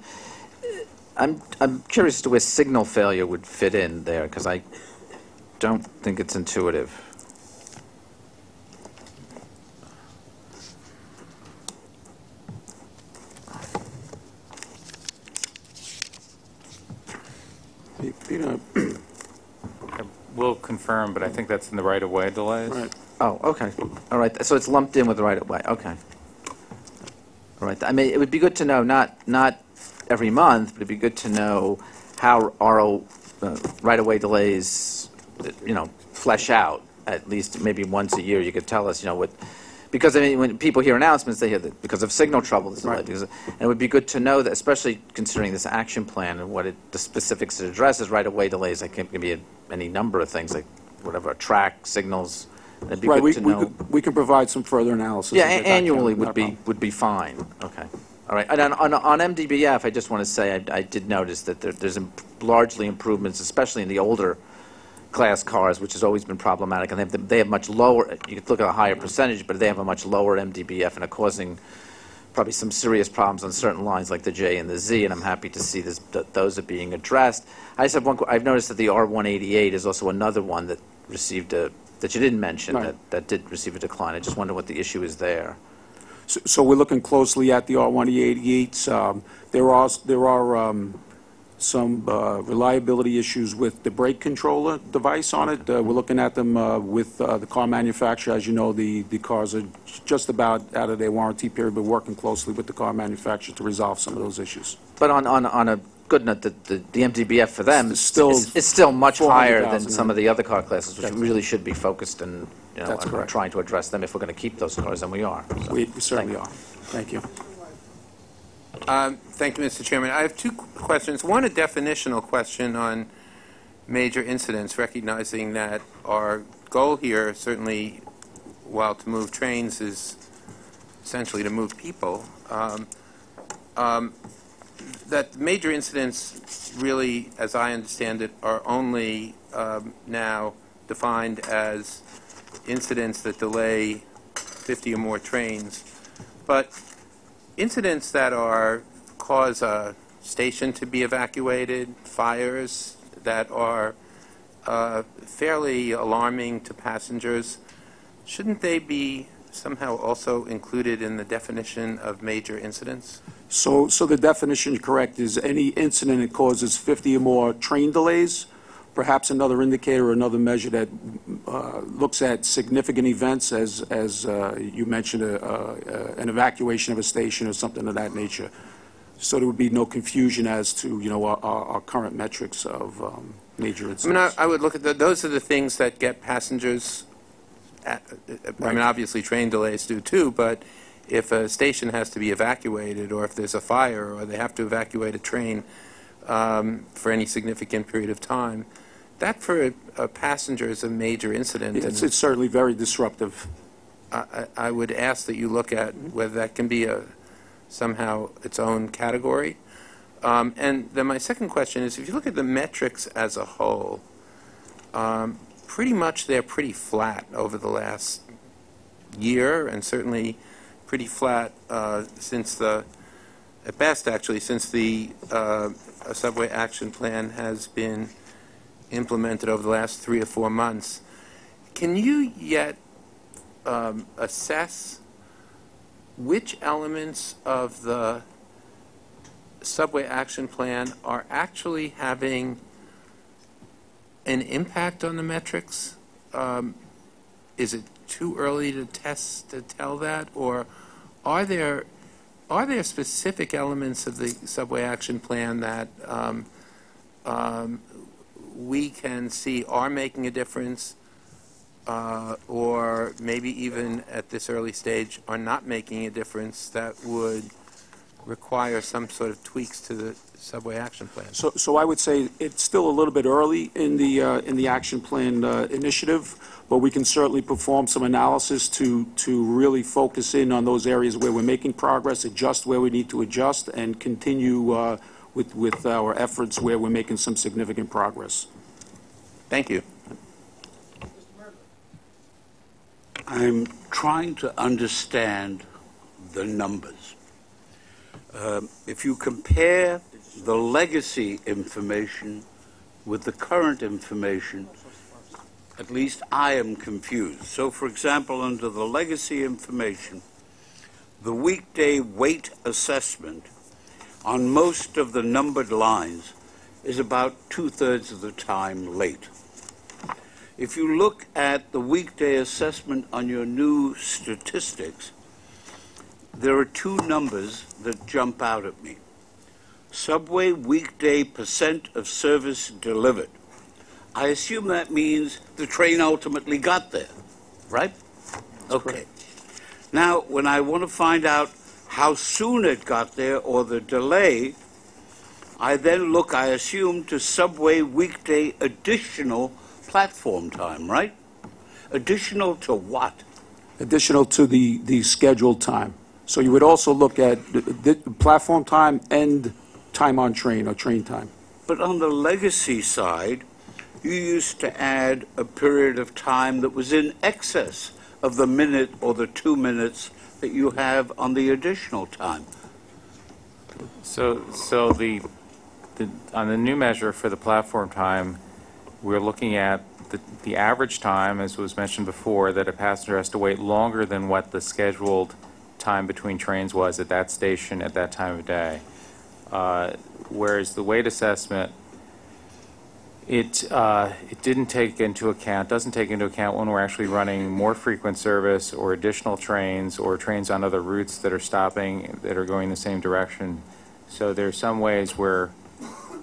I'm curious as to where signal failure would fit in there, because I don't think it's intuitive. I will confirm, but I think that's in the right-of-way delays. Right. Oh, okay. All right. So it's lumped in with the right-of-way. Okay. All right. I mean, it would be good to know, not every month, but it'd be good to know how our right-of-way delays, flesh out at least maybe once a year, you could tell us, what, because I mean, when people hear announcements, they hear that because of signal trouble, this Right. and it would be good to know that, especially considering this action plan and what the specifics it addresses, right-of-way delays, like it can be any number of things, like whatever, track, signals. It'd be Right, good to know. we can provide some further analysis. Yeah, of that, annually Karen, not a problem. would be fine. Okay. All right. And on MDBF, I just want to say I did notice that there's largely improvements, especially in the older class cars, which has always been problematic. And they have much lower, you could look at a higher percentage, but they have a much lower MDBF and are causing probably some serious problems on certain lines like the J and the Z, and I'm happy to see that those are being addressed. I just have I've noticed that the R188 is also another one that received that you didn't mention, Right. that did receive a decline. I just wonder what the issue is there. So we're looking closely at the R188s. There are some reliability issues with the brake controller device on it. We're looking at them with the car manufacturer. As you know, the cars are just about out of their warranty period, but working closely with the car manufacturer to resolve some of those issues. But on a good note, the MDBF for them is still much higher than some of the other car classes, which really should be focused and That's on correct. trying to address them if we're going to keep those cars, and we are. So, We certainly are. Thank you. Thank you, Mr. Chairman. I have two questions. One, a definitional question on major incidents, recognizing that our goal here, certainly, while to move trains, is essentially to move people. That major incidents really, as I understand it, are only now defined as incidents that delay 50 or more trains. But incidents that cause a station to be evacuated, fires that are fairly alarming to passengers, shouldn't they be somehow also included in the definition of major incidents? So the definition, correct, is any incident that causes 50 or more train delays. Perhaps another indicator or another measure that looks at significant events, as you mentioned, an evacuation of a station or something of that nature. So there would be no confusion as to our current metrics of major incidents. I mean, I would look at those are the things that get passengers. I mean, obviously train delays do too, but if a station has to be evacuated, or if there's a fire, or they have to evacuate a train for any significant period of time, that for a passenger is a major incident. It's certainly very disruptive. I would ask that you look at whether that can be somehow its own category. And then my second question is, if you look at the metrics as a whole, pretty much they're pretty flat over the last year, and certainly pretty flat since at best actually, since the subway action plan has been implemented over the last 3 or 4 months. Can you yet assess which elements of the subway action plan are actually having an impact on the metrics? Is it too early to tell that, or are there specific elements of the subway action plan that we can see are making a difference, or maybe even at this early stage are not making a difference, that would require some sort of tweaks to the subway action plan? So I would say it's still a little bit early in the action plan initiative, but we can certainly perform some analysis to really focus in on those areas where we're making progress, adjust where we need to adjust, and continue with our efforts where we're making some significant progress. Thank you. I'm trying to understand the numbers. If you compare the legacy information with the current information, at least I am confused. So, for example, under the legacy information, the weekday weight assessment on most of the numbered lines is about 2/3 of the time late. If you look at the weekday assessment on your new statistics, there are two numbers that jump out at me. Subway weekday percent of service delivered. I assume that means the train ultimately got there, right? Okay. Now, when I want to find out how soon it got there or the delay, I then look, I assume, to subway weekday additional platform time, right? Additional to what? Additional to the scheduled time. So you would also look at the platform time and time on train or train time. But on the legacy side, you used to add a period of time that was in excess of the minute or the 2 minutes that you have on the additional time. So on the new measure for the platform time, we're looking at the average time, as was mentioned before, that a passenger has to wait longer than what the scheduled time between trains was at that station at that time of day. Whereas the weight assessment, it doesn't take into account when we're actually running more frequent service or additional trains or trains on other routes that are stopping, that are going the same direction. So there's some ways where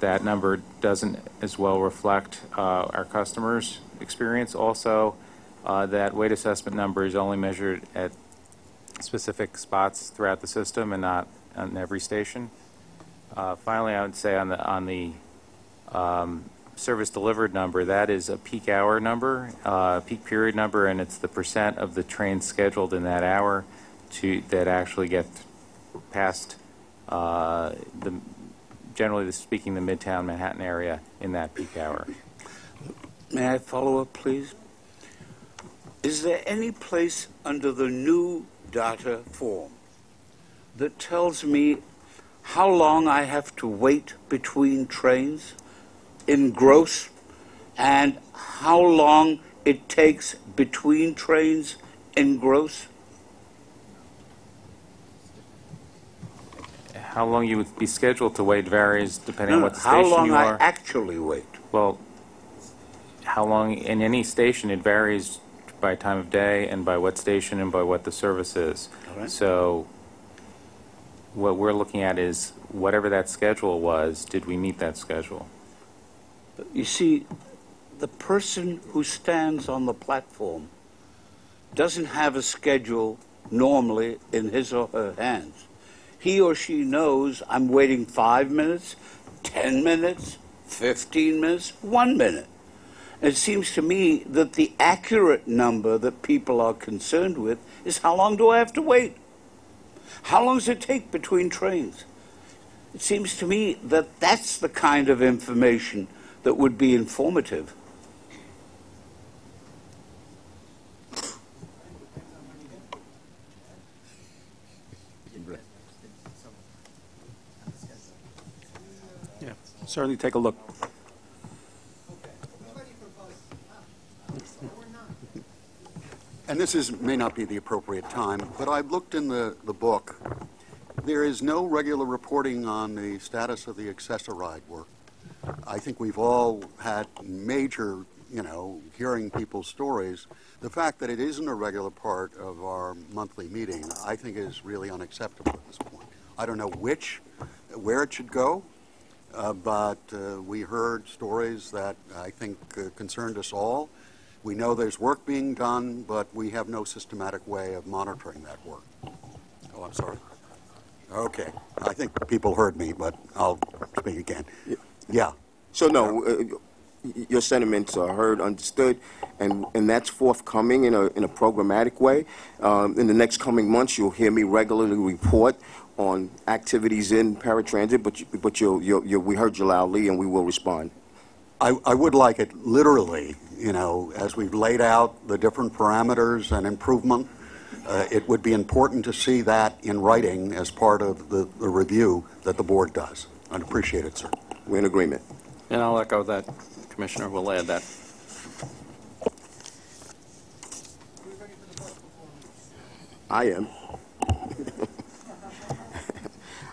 that number doesn't as well reflect our customers' experience. Also, that weight assessment number is only measured at specific spots throughout the system and not on every station. Finally, I would say on the service delivered number, that is a peak hour number, peak period number, and it's the percent of the trains scheduled in that hour that actually get past generally speaking, the Midtown Manhattan area in that peak hour. May I follow up, please? Is there any place under the new data form that tells me how long I have to wait between trains in gross and how long it takes between trains in gross? How long you would be scheduled to wait varies depending on what station you are. How long I actually wait? Well, how long in any station, it varies by time of day and by what station and by what the service is. All right. So what we're looking at is whatever that schedule was, did we meet that schedule? You see, the person who stands on the platform doesn't have a schedule normally in his or her hands. He or she knows I'm waiting 5 minutes, 10 minutes, 15 minutes, 1 minute. It seems to me that the accurate number that people are concerned with is how long do I have to wait? How long does it take between trains? It seems to me that that's the kind of information that would be informative. Yeah, certainly take a look. And this may not be the appropriate time, but I've looked in the book. There is no regular reporting on the status of the Access-A-Ride work. I think we've all had major, hearing people's stories. The fact that it isn't a regular part of our monthly meeting, I think is really unacceptable at this point. I don't know where it should go, but we heard stories that I think concerned us all. We know there's work being done, but we have no systematic way of monitoring that work. Oh, I'm sorry. Okay. I think people heard me, but I'll speak again. Yeah. So, no, your sentiments are heard, understood, and that's forthcoming in a programmatic way. In the next coming months, you'll hear me regularly report on activities in paratransit, but we heard you loudly, and we will respond. I would like it literally, as we've laid out the different parameters and improvement. It would be important to see that in writing as part of the review that the board does. I'd appreciate it, sir. We're in agreement. And I'll echo that, Commissioner. We'll add that. I am.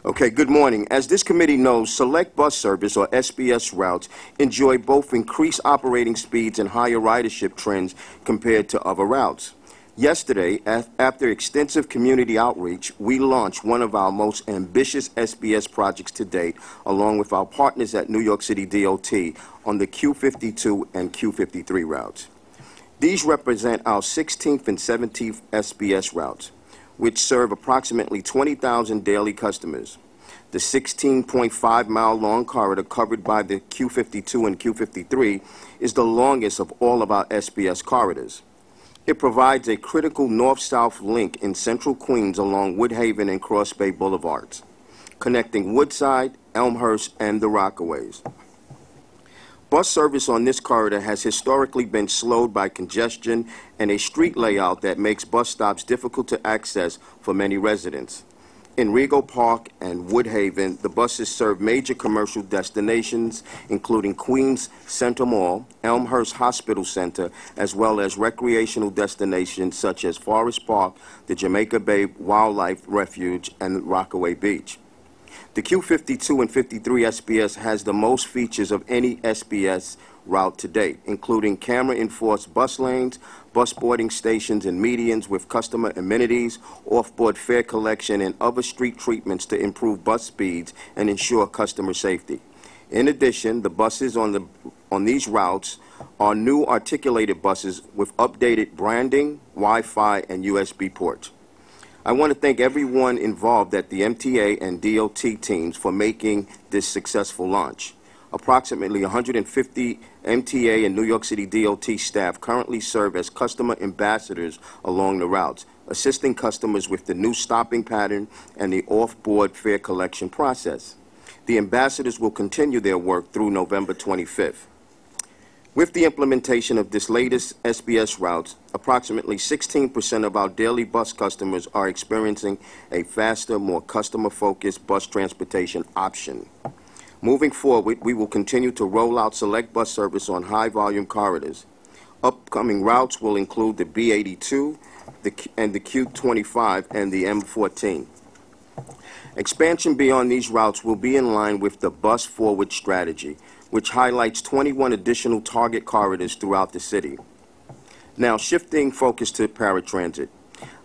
Okay, good morning. As this committee knows, select bus service, or SBS routes, enjoy both increased operating speeds and higher ridership trends compared to other routes. Yesterday, after extensive community outreach, we launched one of our most ambitious SBS projects to date, along with our partners at New York City DOT on the Q52 and Q53 routes. These represent our 16th and 17th SBS routes, which serve approximately 20,000 daily customers. The 16.5-mile-long corridor covered by the Q52 and Q53 is the longest of all of our SBS corridors. It provides a critical north-south link in central Queens along Woodhaven and Cross Bay Boulevards, connecting Woodside, Elmhurst, and the Rockaways. Bus service on this corridor has historically been slowed by congestion and a street layout that makes bus stops difficult to access for many residents. In Rego Park and Woodhaven, the buses serve major commercial destinations, including Queens Center Mall, Elmhurst Hospital Center, as well as recreational destinations such as Forest Park, the Jamaica Bay Wildlife Refuge, and Rockaway Beach. The Q52 and 53 SBS has the most features of any SBS route to date, including camera-enforced bus lanes, bus boarding stations and medians with customer amenities, off-board fare collection, and other street treatments to improve bus speeds and ensure customer safety. In addition, the buses on these routes are new articulated buses with updated branding, Wi-Fi, and USB ports. I want to thank everyone involved at the MTA and DOT teams for making this successful launch. Approximately 150 MTA and New York City DOT staff currently serve as customer ambassadors along the routes, assisting customers with the new stopping pattern and the off-board fare collection process. The ambassadors will continue their work through November 25th. With the implementation of this latest SBS routes, approximately 16% of our daily bus customers are experiencing a faster, more customer-focused bus transportation option. Moving forward, we will continue to roll out select bus service on high-volume corridors. Upcoming routes will include the B82 and the Q25 and the M14. Expansion beyond these routes will be in line with the Bus Forward strategy, which highlights 21 additional target corridors throughout the city. Now, shifting focus to paratransit.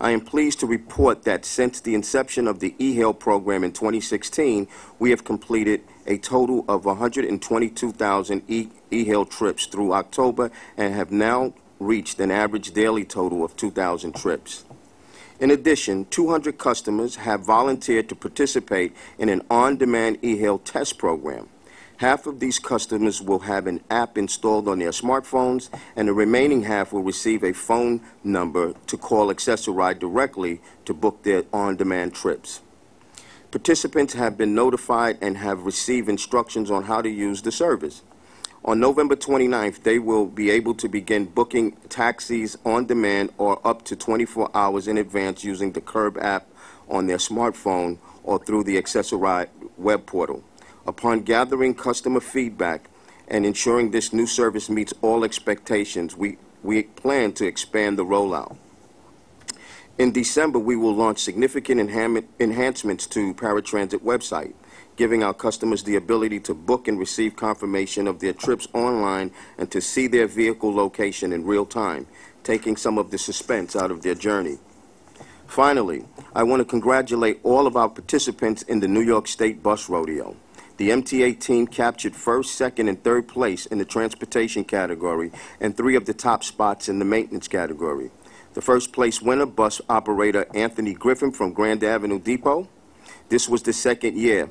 I am pleased to report that since the inception of the eHail program in 2016, we have completed a total of 122,000 eHail trips through October and have now reached an average daily total of 2,000 trips. In addition, 200 customers have volunteered to participate in an on-demand eHail test program. Half of these customers will have an app installed on their smartphones, and the remaining half will receive a phone number to call Access-a-Ride directly to book their on-demand trips. Participants have been notified and have received instructions on how to use the service. On November 29th, they will be able to begin booking taxis on demand or up to 24 hours in advance using the Curb app on their smartphone or through the Access-a-Ride web portal. Upon gathering customer feedback and ensuring this new service meets all expectations, we plan to expand the rollout. In December, we will launch significant enhancements to paratransit website, giving our customers the ability to book and receive confirmation of their trips online and to see their vehicle location in real time, taking some of the suspense out of their journey. Finally, I want to congratulate all of our participants in the New York State Bus Rodeo. The MTA team captured first, second, and third place in the transportation category and 3 of the top spots in the maintenance category. The first place winner, bus operator Anthony Griffin from Grand Avenue Depot. This was the second year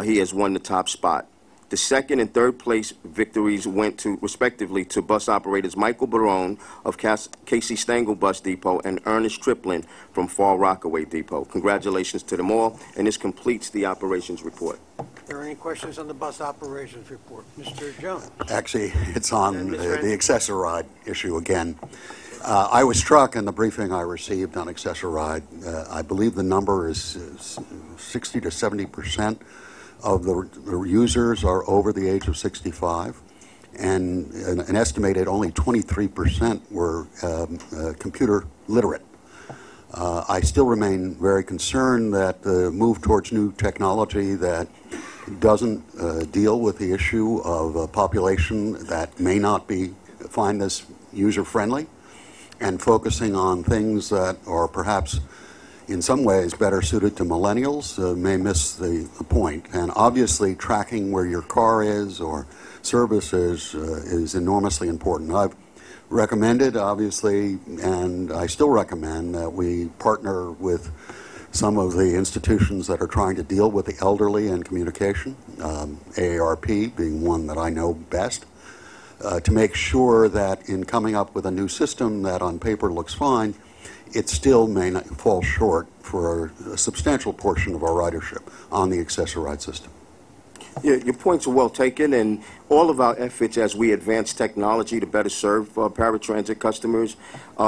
he has won the top spot. The second and third place victories went to, respectively, to bus operators Michael Barone of Casey Stengel Bus Depot and Ernest Triplin from Fall Rockaway Depot. Congratulations to them all, and this completes the operations report. Are there any questions on the bus operations report? Mr. Jones. Actually, it's on the Access-a-Ride issue again. I was struck in the briefing I received on Access-a-Ride. I believe the number is 60 to 70% of the users are over the age of 65, and an estimated only 23% were computer literate. I still remain very concerned that the move towards new technology that doesn't deal with the issue of a population that may not find this user-friendly and focusing on things that are perhaps in some ways better suited to millennials may miss the point. And obviously tracking where your car is or service is enormously important. I've recommended, obviously, and I still recommend that we partner with some of the institutions that are trying to deal with the elderly and communication, AARP being one that I know best, to make sure that in coming up with a new system that on paper looks fine, it still may not fall short for a substantial portion of our ridership on the accessory ride system. Yeah, your points are well taken, and all of our efforts as we advance technology to better serve paratransit customers,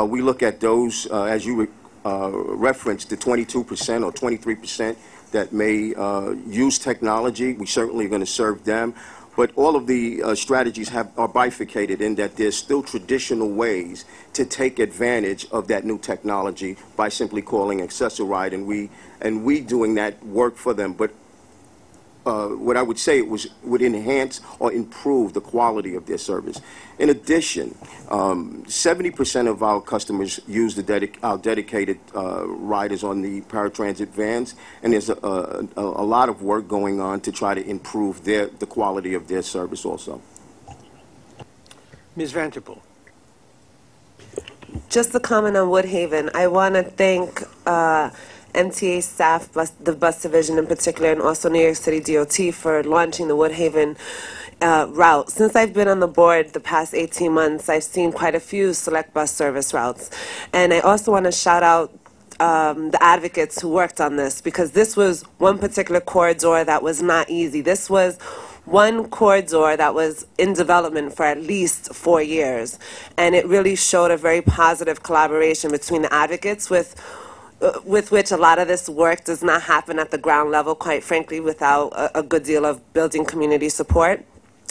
we look at those, as you referenced, the 22% or 23% that may use technology. We certainly are going to serve them. But all of the strategies are bifurcated in that there's still traditional ways to take advantage of that new technology by simply calling accessory ride, and we doing that work for them. But what I would say would enhance or improve the quality of their service. In addition, 70% of our customers use our dedicated riders on the paratransit vans, and there's a lot of work going on to try to improve the quality of their service also. Ms. Vanterpool. Just a comment on Woodhaven. I want to thank MTA staff, the bus division in particular, and also New York City DOT for launching the Woodhaven route. Since I've been on the board the past 18 months, I've seen quite a few select bus service routes. And I also want to shout out the advocates who worked on this, because this was one particular corridor that was not easy. This was one corridor that was in development for at least 4 years. And it really showed a very positive collaboration between the advocates with which a lot of this work does not happen at the ground level, quite frankly, without a good deal of building community support,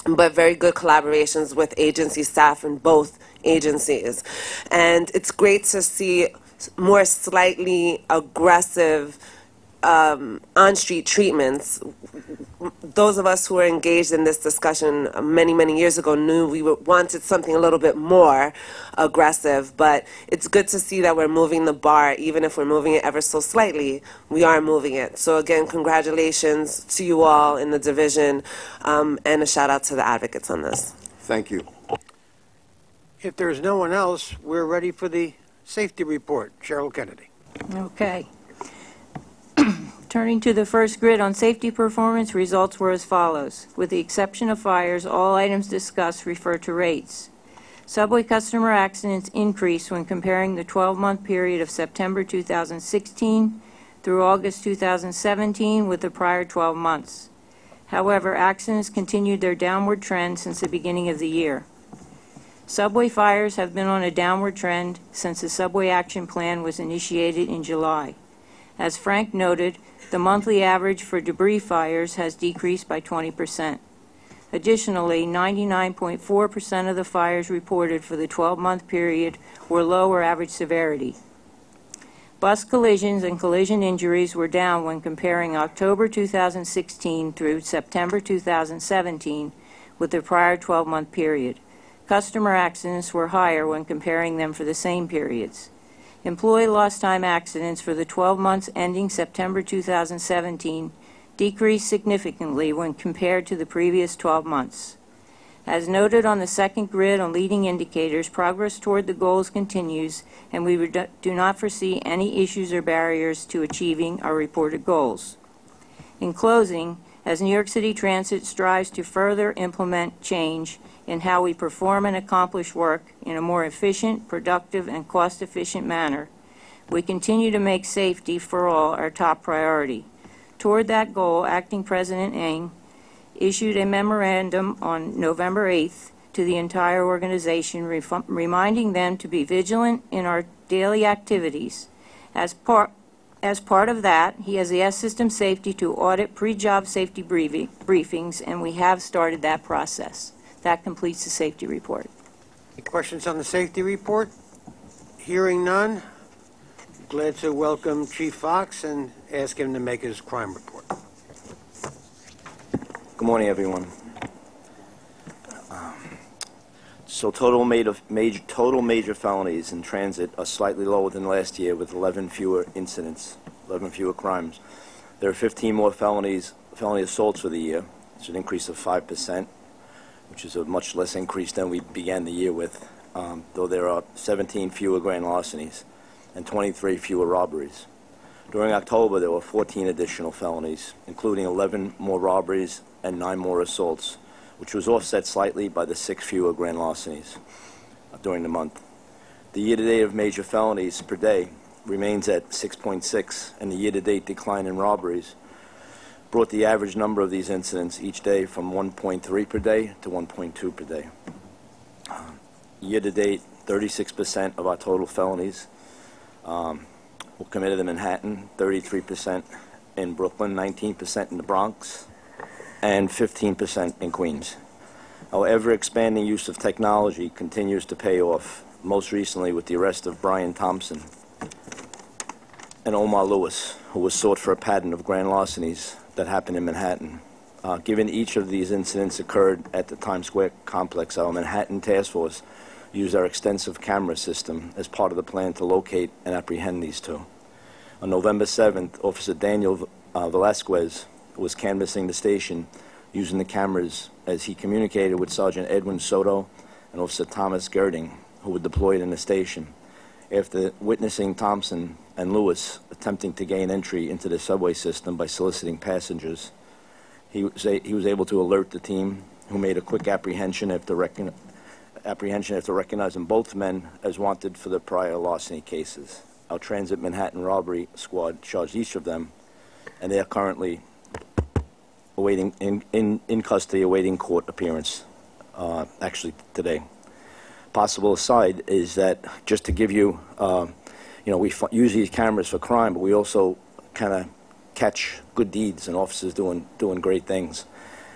but very good collaborations with agency staff in both agencies. And it's great to see more slightly aggressive on-street treatments. Those of us who were engaged in this discussion many, many years ago knew we wanted something a little bit more aggressive, but it's good to see that we're moving the bar. Even if we're moving it ever so slightly, we are moving it. So again, congratulations to you all in the division, and a shout out to the advocates on this. Thank you. If there's no one else, we're ready for the safety report. Cheryl Kennedy. Okay. Turning to the first grid on safety performance, results were as follows. With the exception of fires, all items discussed refer to rates. Subway customer accidents increased when comparing the 12-month period of September 2016 through August 2017 with the prior 12 months. However, accidents continued their downward trend since the beginning of the year. Subway fires have been on a downward trend since the Subway Action Plan was initiated in July. As Frank noted, the monthly average for debris fires has decreased by 20%. Additionally, 99.4% of the fires reported for the 12-month period were low or average severity. Bus collisions and collision injuries were down when comparing October 2016 through September 2017 with the prior 12-month period. Customer accidents were higher when comparing them for the same periods. Employee lost time accidents for the 12 months ending September 2017 decreased significantly when compared to the previous 12 months. As noted on the second grid on leading indicators, progress toward the goals continues, and we do not foresee any issues or barriers to achieving our reported goals. In closing, as New York City Transit strives to further implement change in how we perform and accomplish work in a more efficient, productive, and cost-efficient manner, we continue to make safety for all our top priority. Toward that goal, Acting President Ng issued a memorandum on November 8th to the entire organization, reminding them to be vigilant in our daily activities. As part of that, he has asked System Safety to audit pre-job safety briefings, and we have started that process. That completes the safety report. Any questions on the safety report? Hearing none, glad to welcome Chief Fox and ask him to make his crime report. Good morning, everyone. So total major felonies in transit are slightly lower than last year with 11 fewer incidents, 11 fewer crimes. There are 15 more felony assaults for the year. It's an increase of 5%, which is a much less increase than we began the year with, though there are 17 fewer grand larcenies and 23 fewer robberies. During October, there were 14 additional felonies, including 11 more robberies and 9 more assaults, which was offset slightly by the 6 fewer grand larcenies during the month. The year-to-date of major felonies per day remains at 6.6, and the year-to-date decline in robberies brought the average number of these incidents each day from 1.3 per day to 1.2 per day. Year-to-date, 36% of our total felonies were committed in Manhattan, 33% in Brooklyn, 19% in the Bronx, and 15% in Queens. Our ever-expanding use of technology continues to pay off, most recently with the arrest of Brian Thompson and Omar Lewis, who was sought for a pattern of grand larcenies that happened in Manhattan. Given each of these incidents occurred at the Times Square complex, our Manhattan Task Force used our extensive camera system as part of the plan to locate and apprehend these two. On November 7th, Officer Daniel Velasquez was canvassing the station using the cameras as he communicated with Sergeant Edwin Soto and Officer Thomas Girding, who were deployed in the station. After witnessing Thompson and Lewis attempting to gain entry into the subway system by soliciting passengers, he was able to alert the team, who made a quick apprehension after recognizing both men as wanted for their prior larceny cases. Our Transit Manhattan Robbery Squad charged each of them, and they are currently awaiting in custody, awaiting court appearance, actually today. Possible aside is that, just to give you, we use these cameras for crime, but we also kind of catch good deeds and officers doing great things.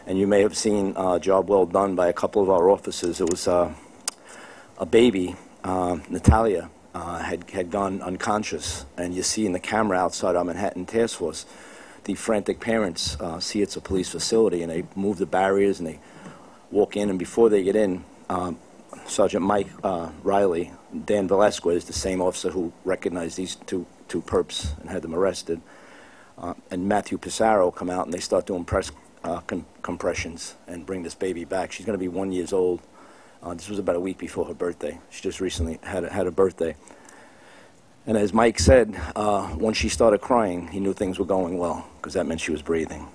And you may have seen a job well done by a couple of our officers. It was a baby, Natalia, had gone unconscious, and you see in the camera outside our Manhattan Task Force, the frantic parents see it's a police facility, and they move the barriers and they walk in, and before they get in, Sergeant Mike Riley, Dan Velasquez, the same officer who recognized these two perps and had them arrested, and Matthew Pissarro come out, and they start doing press compressions and bring this baby back. She's going to be 1 year old. This was about a week before her birthday. She just recently had a birthday. And as Mike said, once she started crying, he knew things were going well, because that meant she was breathing.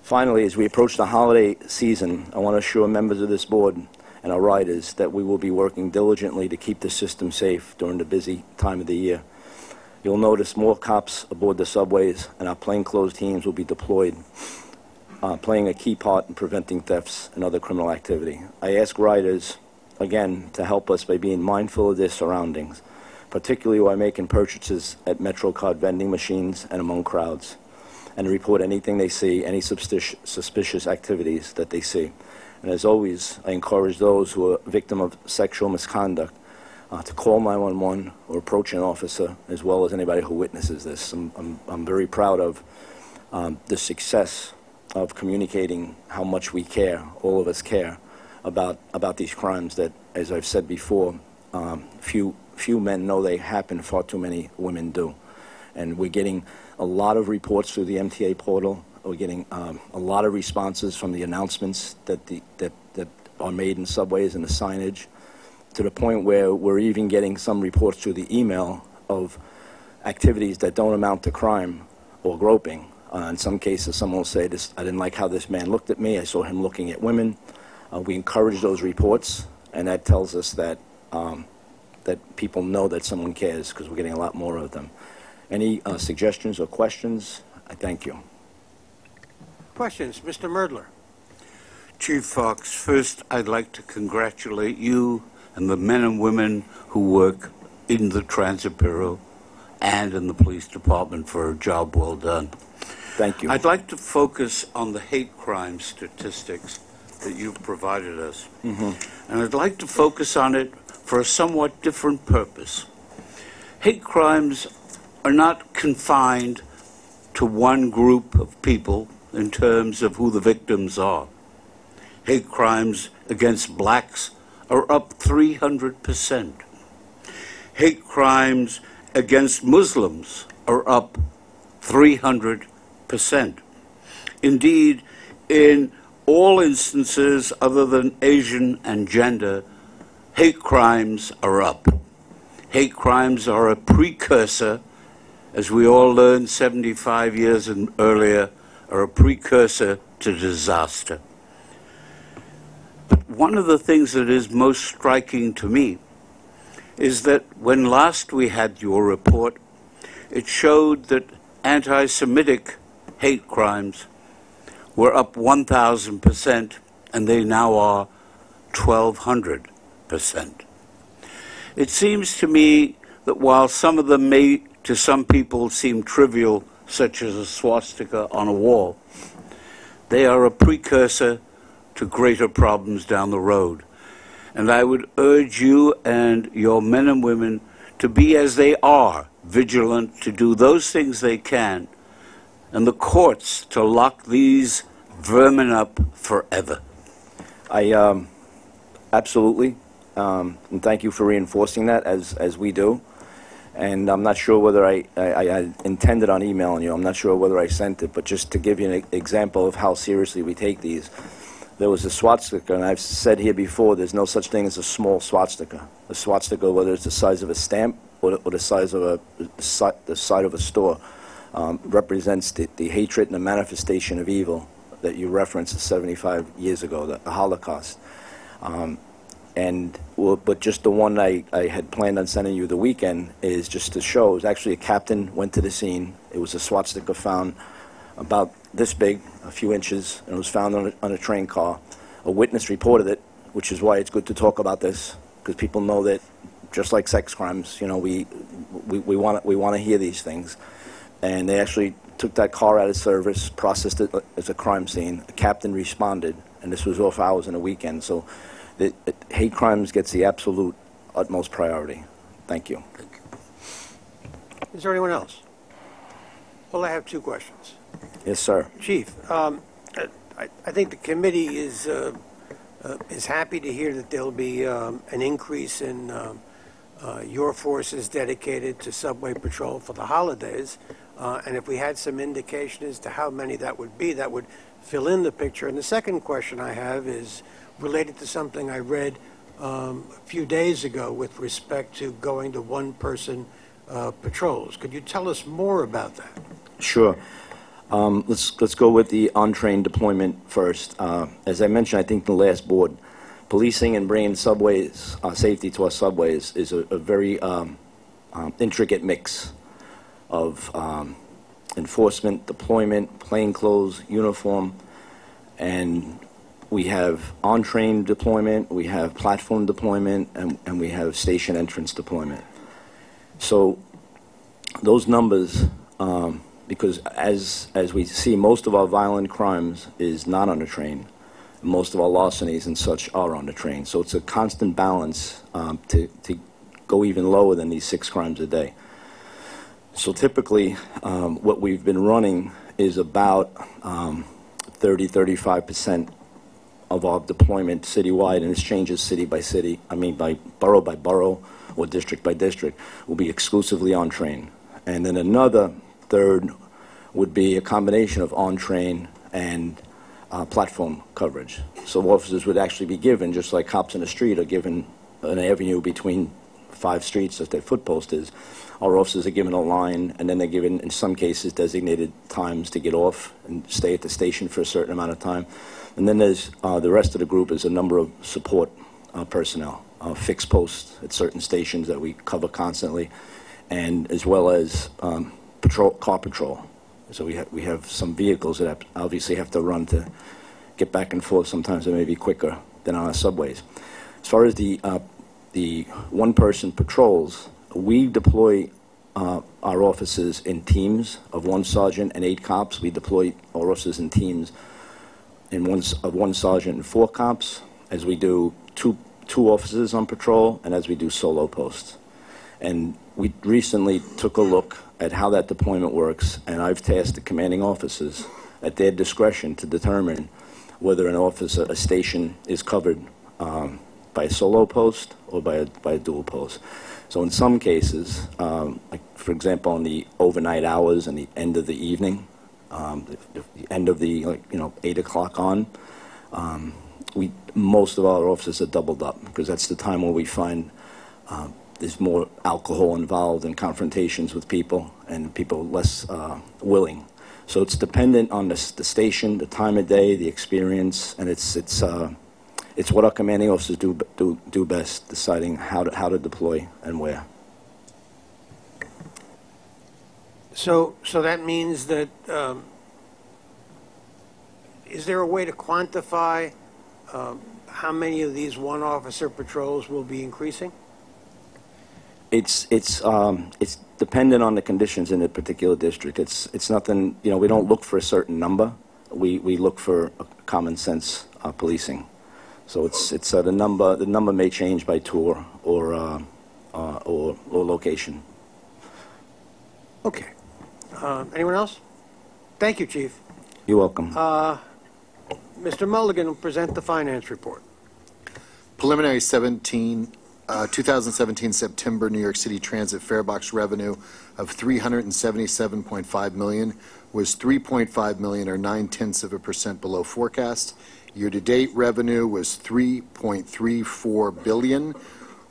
Finally, as we approach the holiday season, I want to assure members of this board and our riders that we will be working diligently to keep the system safe during the busy time of the year. You'll notice more cops aboard the subways, and our plainclothes teams will be deployed, playing a key part in preventing thefts and other criminal activity. I ask riders, again, to help us by being mindful of their surroundings, particularly while making purchases at MetroCard vending machines and among crowds, and report anything they see, any suspicious activities that they see. And as always, I encourage those who are a victim of sexual misconduct to call 911 or approach an officer, as well as anybody who witnesses this. I'm very proud of the success of communicating how much we care, all of us care, about these crimes that, as I've said before, few men know they happen, far too many women do. And we're getting a lot of reports through the MTA portal. We're getting a lot of responses from the announcements that are made in subways and the signage, to the point where we're even getting some reports through the email of activities that don't amount to crime or groping. In some cases, someone will say, I didn't like how this man looked at me. I saw him looking at women. We encourage those reports, and that tells us that that people know that someone cares, because we're getting a lot more of them. Any suggestions or questions? I thank you. Questions? Mr. Merdler. Chief Fox, first I'd like to congratulate you and the men and women who work in the Transit Bureau and in the police department for a job well done. Thank you. I'd like to focus on the hate crime statistics that you've provided us. And I'd like to focus on it for a somewhat different purpose. Hate crimes are not confined to one group of people in terms of who the victims are. Hate crimes against blacks are up 300%. Hate crimes against Muslims are up 300%. Indeed, in all instances other than Asian and gender, hate crimes are up. Hate crimes are a precursor, as we all learned 75 years earlier, are a precursor to disaster. But one of the things that is most striking to me is that when last we had your report, it showed that anti-Semitic hate crimes were up 1,000%, and they now are 1,200%. It seems to me that while some of them may, to some people, seem trivial, such as a swastika on a wall, they are a precursor to greater problems down the road. And I would urge you and your men and women to be as they are, vigilant, to do those things they can, and the courts to lock these vermin up forever. Absolutely, and thank you for reinforcing that, as we do. And I'm not sure whether I intended on emailing you. I'm not sure whether I sent it, but just to give you an example of how seriously we take these. There was a swastika, and I've said here before, there's no such thing as a small swastika. A swastika, whether it's the size of a stamp or the size of the side of a store, represents the hatred and the manifestation of evil that you referenced 75 years ago, the Holocaust. But just the one I had planned on sending you the weekend is just to show. It was actually a captain went to the scene. It was a swastika found about this big, a few inches, and it was found on a train car. A witness reported it, which is why it's good to talk about this, because people know that, just like sex crimes, you know, we want to hear these things. And they actually took that car out of service, processed it as a crime scene. A captain responded, and this was off hours in a weekend. So hate crimes gets the absolute utmost priority. Thank you. Is there anyone else? Well, I have two questions. Yes, sir. Chief, I think the committee is happy to hear that there'll be an increase in your forces dedicated to subway patrol for the holidays. And if we had some indication as to how many that would be, that would fill in the picture. And the second question I have is related to something I read a few days ago with respect to going to one-person patrols. Could you tell us more about that? Sure. Let's go with the on-train deployment first. As I mentioned, I think the last board, policing and bringing subways safety to our subways is a very intricate mix of enforcement, deployment, plainclothes, uniform, and we have on-train deployment, we have platform deployment, and we have station entrance deployment. So those numbers, because as we see, most of our violent crimes is not on the train. Most of our larcenies and such are on the train. So it's a constant balance to go even lower than these 6 crimes a day. So typically, what we've been running is about 30–35% of our deployment citywide, and this changes city by city, by borough or district by district, will be exclusively on train. And then another third would be a combination of on train and platform coverage. So officers would actually be given, just like cops in the street are given an avenue between 5 streets as their footpost is. Our officers are given a line, and then they're given, in some cases, designated times to get off and stay at the station for a certain amount of time. And then there's the rest of the group is a number of support personnel, fixed posts at certain stations that we cover constantly, and as well as car patrol. So we have some vehicles that obviously have to run to get back and forth. Sometimes they may be quicker than on our subways. As far as the one-person patrols, we deploy our officers in teams of 1 sergeant and 8 cops. We deploy our officers in teams of 1 sergeant and 4 cops, as we do two officers on patrol, and as we do solo posts. And we recently took a look at how that deployment works, and I've tasked the commanding officers at their discretion to determine whether a station is covered by a solo post or by a dual post. So in some cases, like for example, on the overnight hours and the end of the evening, the end of the 8 o'clock on, most of our officers are doubled up because that's the time where we find there's more alcohol involved in confrontations with people and people less willing. So it's dependent on the station, the time of day, the experience, and it's what our commanding officers do best, deciding how to deploy and where. So that means that is there a way to quantify how many of these one-officer patrols will be increasing? It's dependent on the conditions in the particular district. It's nothing, we don't look for a certain number. We look for a common sense policing. So it's the number may change by tour or location. Okay. Anyone else? Thank you, Chief. You're welcome. Mr. Mulligan will present the finance report. Preliminary 2017 September New York City Transit farebox revenue of $377.5 million was $3.5 million or 0.9% below forecast. Year-to-date revenue was $3.34 billion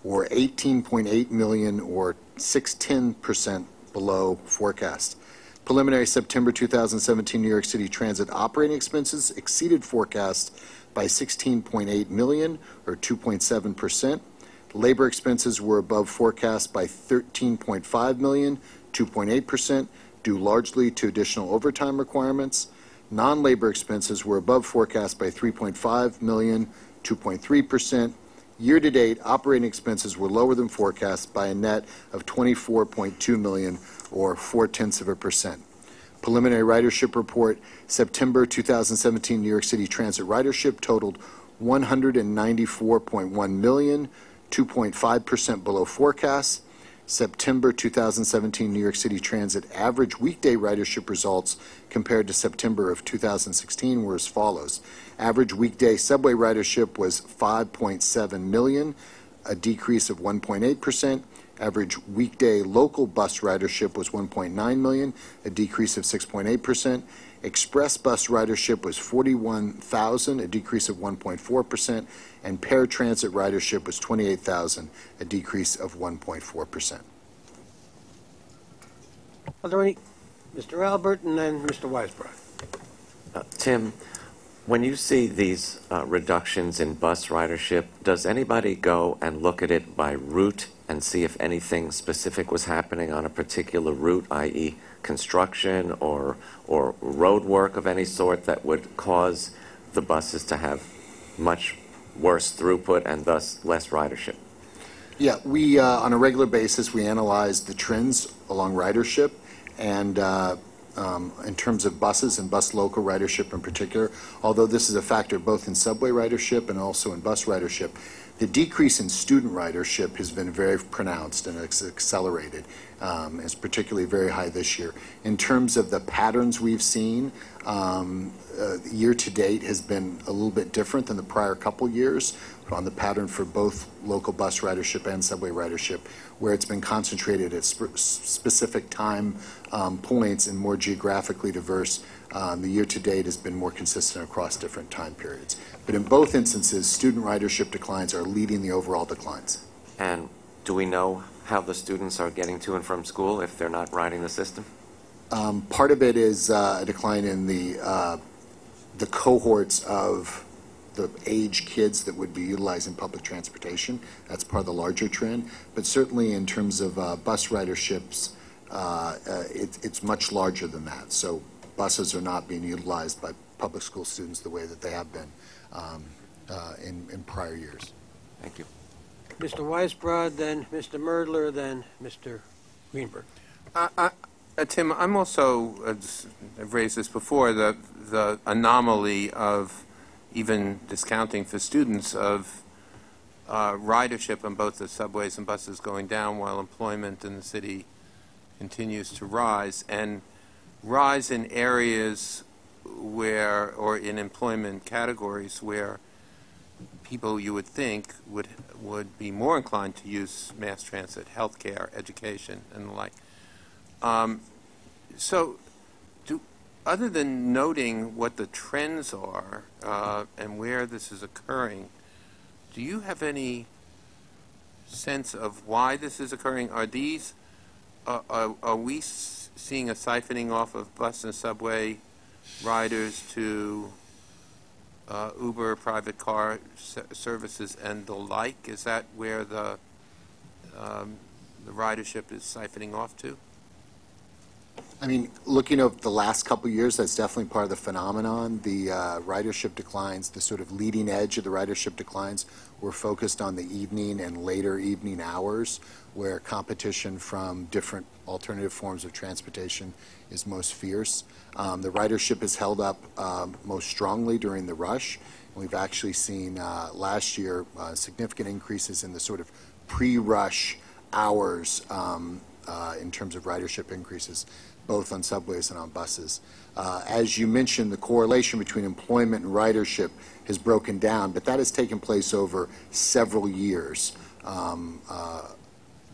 or $18.8 million or 0.6% below forecast. Preliminary September 2017 New York City Transit operating expenses exceeded forecast by $16.8 million or 2.7%. Labor expenses were above forecast by $13.5 million, 2.8%, due largely to additional overtime requirements. Non-labor expenses were above forecast by $3.5 million, 2.3%. Year-to-date, operating expenses were lower than forecast by a net of $24.2 million, or 0.4%. Preliminary ridership report, September 2017 New York City Transit ridership totaled 194.1 million, 2.5% below forecast. September 2017 New York City Transit average weekday ridership results compared to September of 2016 were as follows. Average weekday subway ridership was 5.7 million, a decrease of 1.8%. Average weekday local bus ridership was 1.9 million, a decrease of 6.8%. Express bus ridership was 41,000, a decrease of 1.4%, and paratransit ridership was 28,000, a decrease of 1.4%. Are there any? Mr. Albert and then Mr. Weisbrod. Tim, when you see these reductions in bus ridership, does anybody go and look at it by route and see if anything specific was happening on a particular route, i.e. construction or road work of any sort that would cause the buses to have much worse throughput and thus less ridership? Yeah, we, on a regular basis, we analyze the trends along ridership and in terms of buses and bus local ridership in particular, although this is a factor both in subway ridership and also in bus ridership, the decrease in student ridership has been very pronounced and it's accelerated. It's particularly very high this year. In terms of the patterns we've seen, year to date has been a little bit different than the prior couple years on the pattern for both local bus ridership and subway ridership, where it's been concentrated at specific time points and more geographically diverse. The year to date has been more consistent across different time periods. But in both instances, student ridership declines are leading the overall declines. And do we know how the students are getting to and from school if they're not riding the system? Part of it is a decline in the cohorts of the age kids that would be utilizing public transportation. That's part of the larger trend. But certainly in terms of bus riderships, it's much larger than that. So buses are not being utilized by public school students the way that they have been in prior years. Thank you. Mr. Weisbrod, then Mr. Merdler, then Mr. Greenberg. Tim, I'm also, I've raised this before, the anomaly of even discounting for students of ridership on both the subways and buses going down while employment in the city continues to rise, and rise in areas where, or in employment categories where people you would think would be more inclined to use mass transit, healthcare, education, and the like. So, other than noting what the trends are and where this is occurring, do you have any sense of why this is occurring? Are these, are we seeing a siphoning off of bus and subway riders to Uber, private car services, and the like? Is that where the ridership is siphoning off to? I mean, looking at the last couple of years, that's definitely part of the phenomenon. The ridership declines, the sort of leading edge of the ridership declines, were focused on the evening and later evening hours, where competition from different alternative forms of transportation is most fierce. The ridership has held up most strongly during the rush. We've actually seen last year significant increases in the sort of pre-rush hours in terms of ridership increases, both on subways and on buses. As you mentioned, the correlation between employment and ridership has broken down, but that has taken place over several years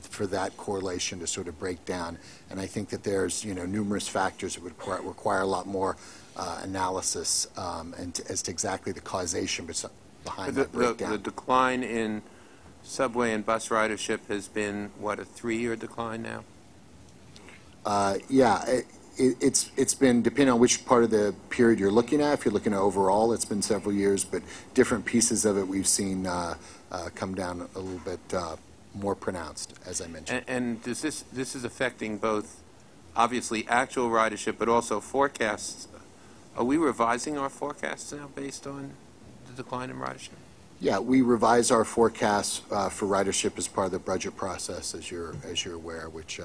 for that correlation to sort of break down. And I think that there's, numerous factors that would require a lot more analysis as to exactly the causation behind that breakdown. The decline in subway and bus ridership has been, what, a 3-year decline now? Yeah, it's been, depending on which part of the period you're looking at. If you're looking at overall, it's been several years, but different pieces of it we've seen come down a little bit more pronounced, as I mentioned. And does this is affecting both, obviously, actual ridership, but also forecasts. Are we revising our forecasts now based on the decline in ridership? Yeah, we revise our forecasts for ridership as part of the budget process, as you're aware, which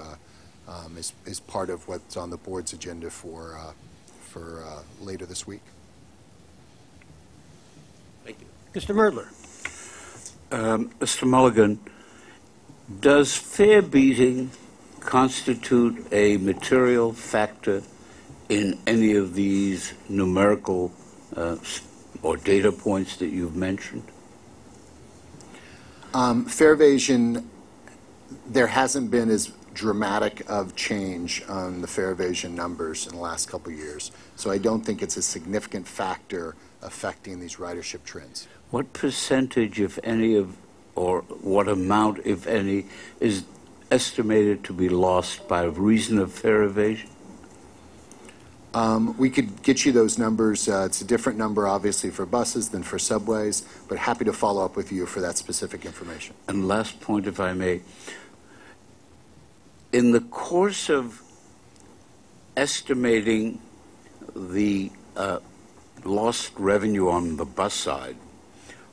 is part of what's on the board's agenda for later this week. Thank you. Mr. Merdler. Mr. Mulligan, does fare beating constitute a material factor in any of these numerical or data points that you've mentioned? Fare evasion, there hasn't been as dramatic of change on the fare evasion numbers in the last couple of years. So I don't think it's a significant factor affecting these ridership trends. What percentage, if any, or what amount, if any, is estimated to be lost by reason of fare evasion? We could get you those numbers. It's a different number, obviously, for buses than for subways, but happy to follow up with you for that specific information. And last point, if I may. In the course of estimating the lost revenue on the bus side,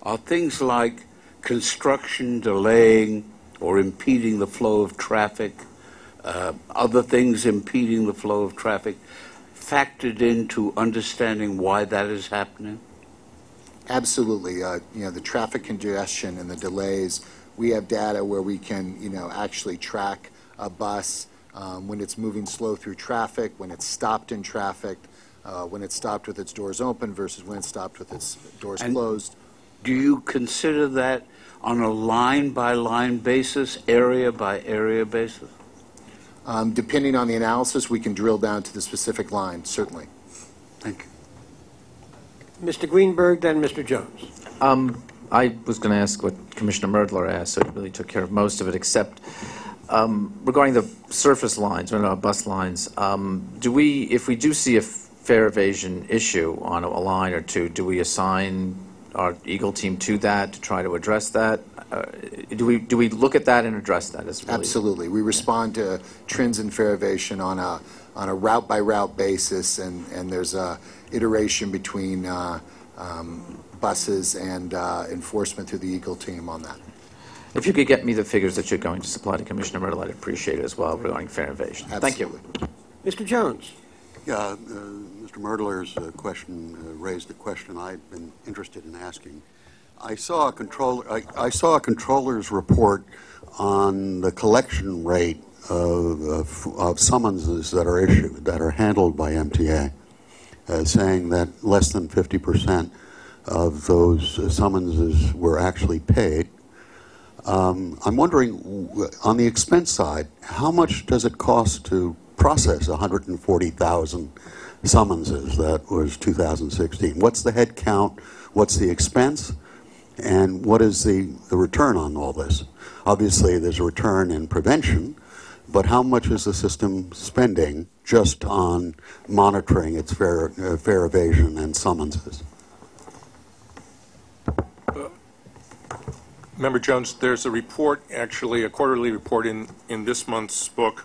are things like construction delaying or impeding the flow of traffic, other things impeding the flow of traffic, factored into understanding why that is happening? Absolutely. The traffic congestion and the delays, we have data where we can, actually track a bus when it's moving slow through traffic, when it's stopped in traffic, when it's stopped with its doors open versus when it's stopped with its doors closed. Do you consider that on a line-by-line basis, area-by-area basis? Depending on the analysis, we can drill down to the specific line, certainly. Thank you. Mr. Greenberg, then Mr. Jones. I was going to ask what Commissioner Merdler asked, so it really took care of most of it, except regarding the surface lines, or bus lines, if we do see a fare evasion issue on a line or two, do we assign our Eagle team to that to try to address that? Do we look at that and address that? As really Absolutely. We respond to trends in fare evasion on a route-by-route basis, and there's a iteration between buses and enforcement through the Eagle team on that. If you could get me the figures that you're going to supply to Commissioner Merdler, I'd appreciate it as well regarding fare evasion. Absolutely. Thank you. Mr. Jones. Yeah, Mr. Merdler's question raised a question I've been interested in asking. I saw a controller's report on the collection rate of summonses that are issued, that are handled by MTA, saying that less than 50% of those summonses were actually paid. I'm wondering, on the expense side, how much does it cost to process 140,000 summonses? That was 2016. What's the head count? What's the expense? And what is the return on all this? Obviously, there's a return in prevention, but how much is the system spending just on monitoring its fare evasion and summonses? Member Jones, there's a report, actually a quarterly report in this month's book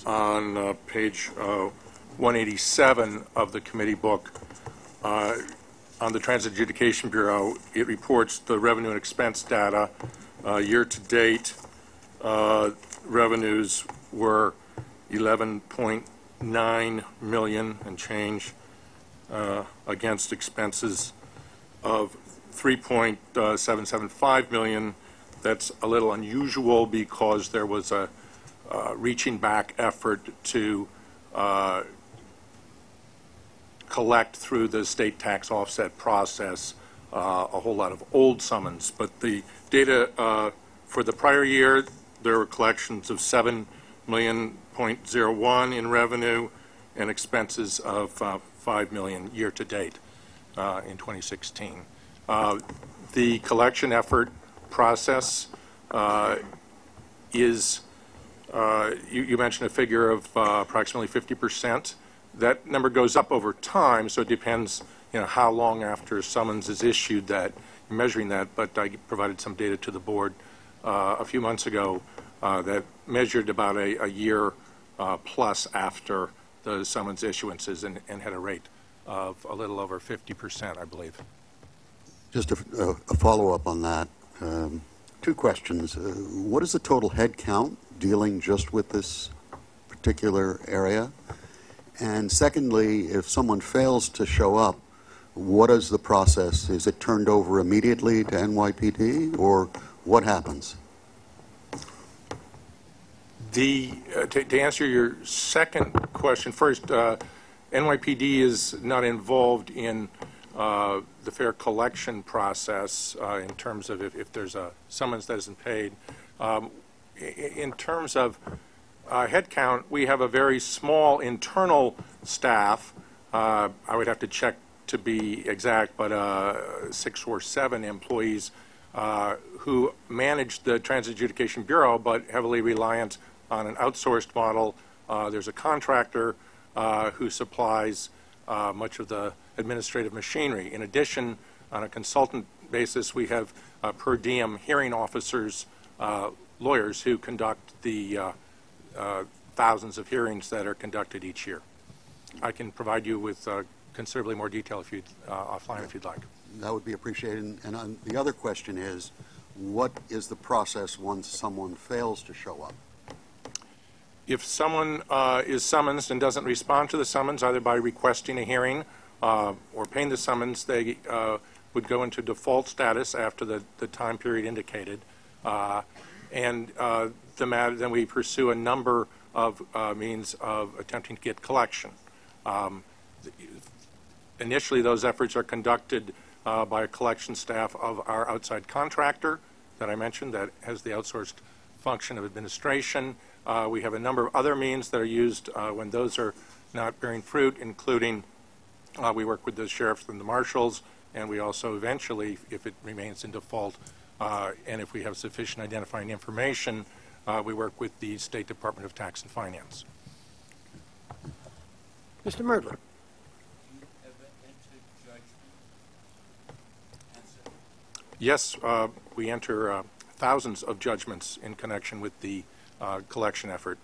on page 187 of the committee book on the Transit Adjudication Bureau. It reports the revenue and expense data. Year to date, revenues were 11.9 million and change against expenses of 3.775 million. That's a little unusual because there was a reaching back effort to collect through the state tax offset process a whole lot of old summons. But the data for the prior year, there were collections of 7.01 million in revenue and expenses of 5 million year to date in 2016. The collection effort process is, you mentioned a figure of approximately 50%. That number goes up over time, so it depends, how long after a summons is issued that you're measuring that. But I provided some data to the board a few months ago that measured about a year plus after the summons issuances and had a rate of a little over 50%, I believe. Just a follow-up on that. Two questions. What is the total head count dealing just with this particular area? And secondly, if someone fails to show up, what is the process? Is it turned over immediately to NYPD, or what happens? To answer your second question first, NYPD is not involved in the fare collection process in terms of if there's a summons that isn't paid. In terms of head count, we have a very small internal staff. I would have to check to be exact, but 6 or 7 employees who manage the Transit Adjudication Bureau, but heavily reliant on an outsourced model. There's a contractor who supplies much of the administrative machinery. In addition, on a consultant basis, we have per diem hearing officers, lawyers who conduct the thousands of hearings that are conducted each year. I can provide you with considerably more detail if you'd offline if you'd like. That would be appreciated. And the other question is, what is the process once someone fails to show up? If someone is summoned and doesn't respond to the summons, either by requesting a hearing or paying the summons, they would go into default status after the time period indicated. Then we pursue a number of means of attempting to get collection. Initially, those efforts are conducted by a collection staff of our outside contractor that I mentioned that has the outsourced function of administration. We have a number of other means that are used when those are not bearing fruit, including we work with the sheriffs and the marshals, and we also eventually, if it remains in default, and if we have sufficient identifying information, we work with the State Department of Tax and Finance. Mr. Merdler. Yes, we enter thousands of judgments in connection with the collection effort.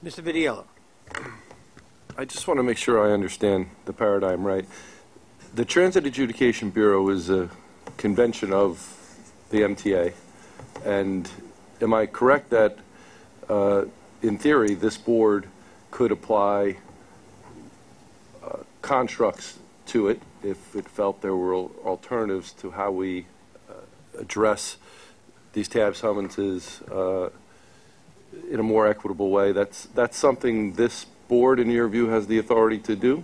Mr. Vidiello. I just want to make sure I understand the paradigm right. The Transit Adjudication Bureau is a convention of the MTA, and am I correct that in theory this board could apply constructs to it if it felt there were alternatives to how we address these tab summonses in a more equitable way? That's something this board, in your view, has the authority to do?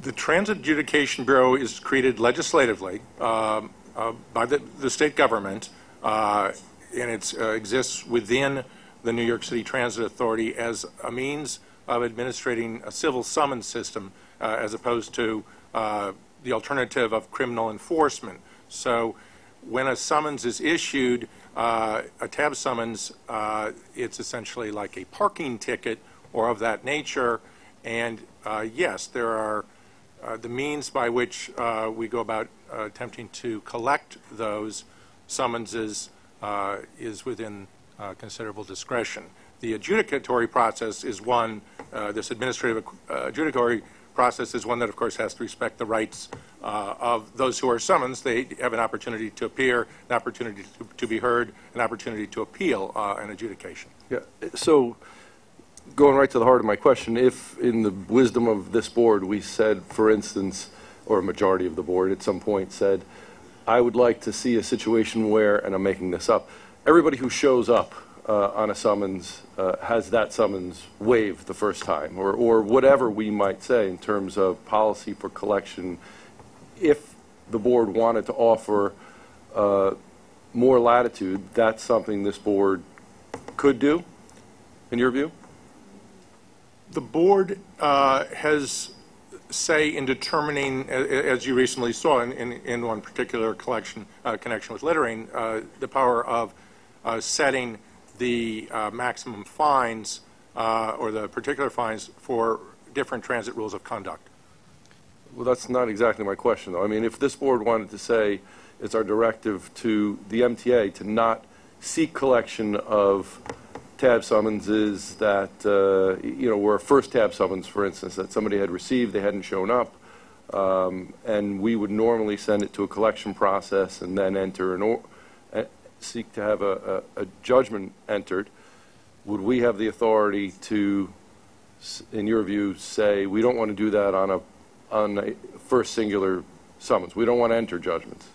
The Transit Adjudication Bureau is created legislatively by the state government, and it exists within the New York City Transit Authority as a means of administrating a civil summons system as opposed to the alternative of criminal enforcement. So when a summons is issued, a tab summons, it's essentially like a parking ticket or of that nature. And yes, there are the means by which we go about attempting to collect those summonses is within considerable discretion. The adjudicatory process is one, this administrative adjudicatory process is one that, of course, has to respect the rights of those who are summoned. They have an opportunity to appear, an opportunity to be heard, an opportunity to appeal an adjudication. Yeah. So, going right to the heart of my question, if in the wisdom of this board we said, for instance, or a majority of the board at some point said, I would like to see a situation where, and I'm making this up, everybody who shows up on a summons has that summons waived the first time, or whatever we might say in terms of policy for collection. If the board wanted to offer more latitude, that's something this board could do, in your view? The board has say in determining, as you recently saw in one particular connection with littering, the power of setting the maximum fines or the particular fines for different transit rules of conduct. Well, that's not exactly my question, though. I mean, if this board wanted to say it's our directive to the MTA to not seek collection of tab summonses that, were a first tab summons, for instance, that somebody had received, they hadn't shown up, and we would normally send it to a collection process and then enter seek to have a judgment entered, would we have the authority to, in your view, say we don't want to do that on a first singular summons? We don't want to enter judgments.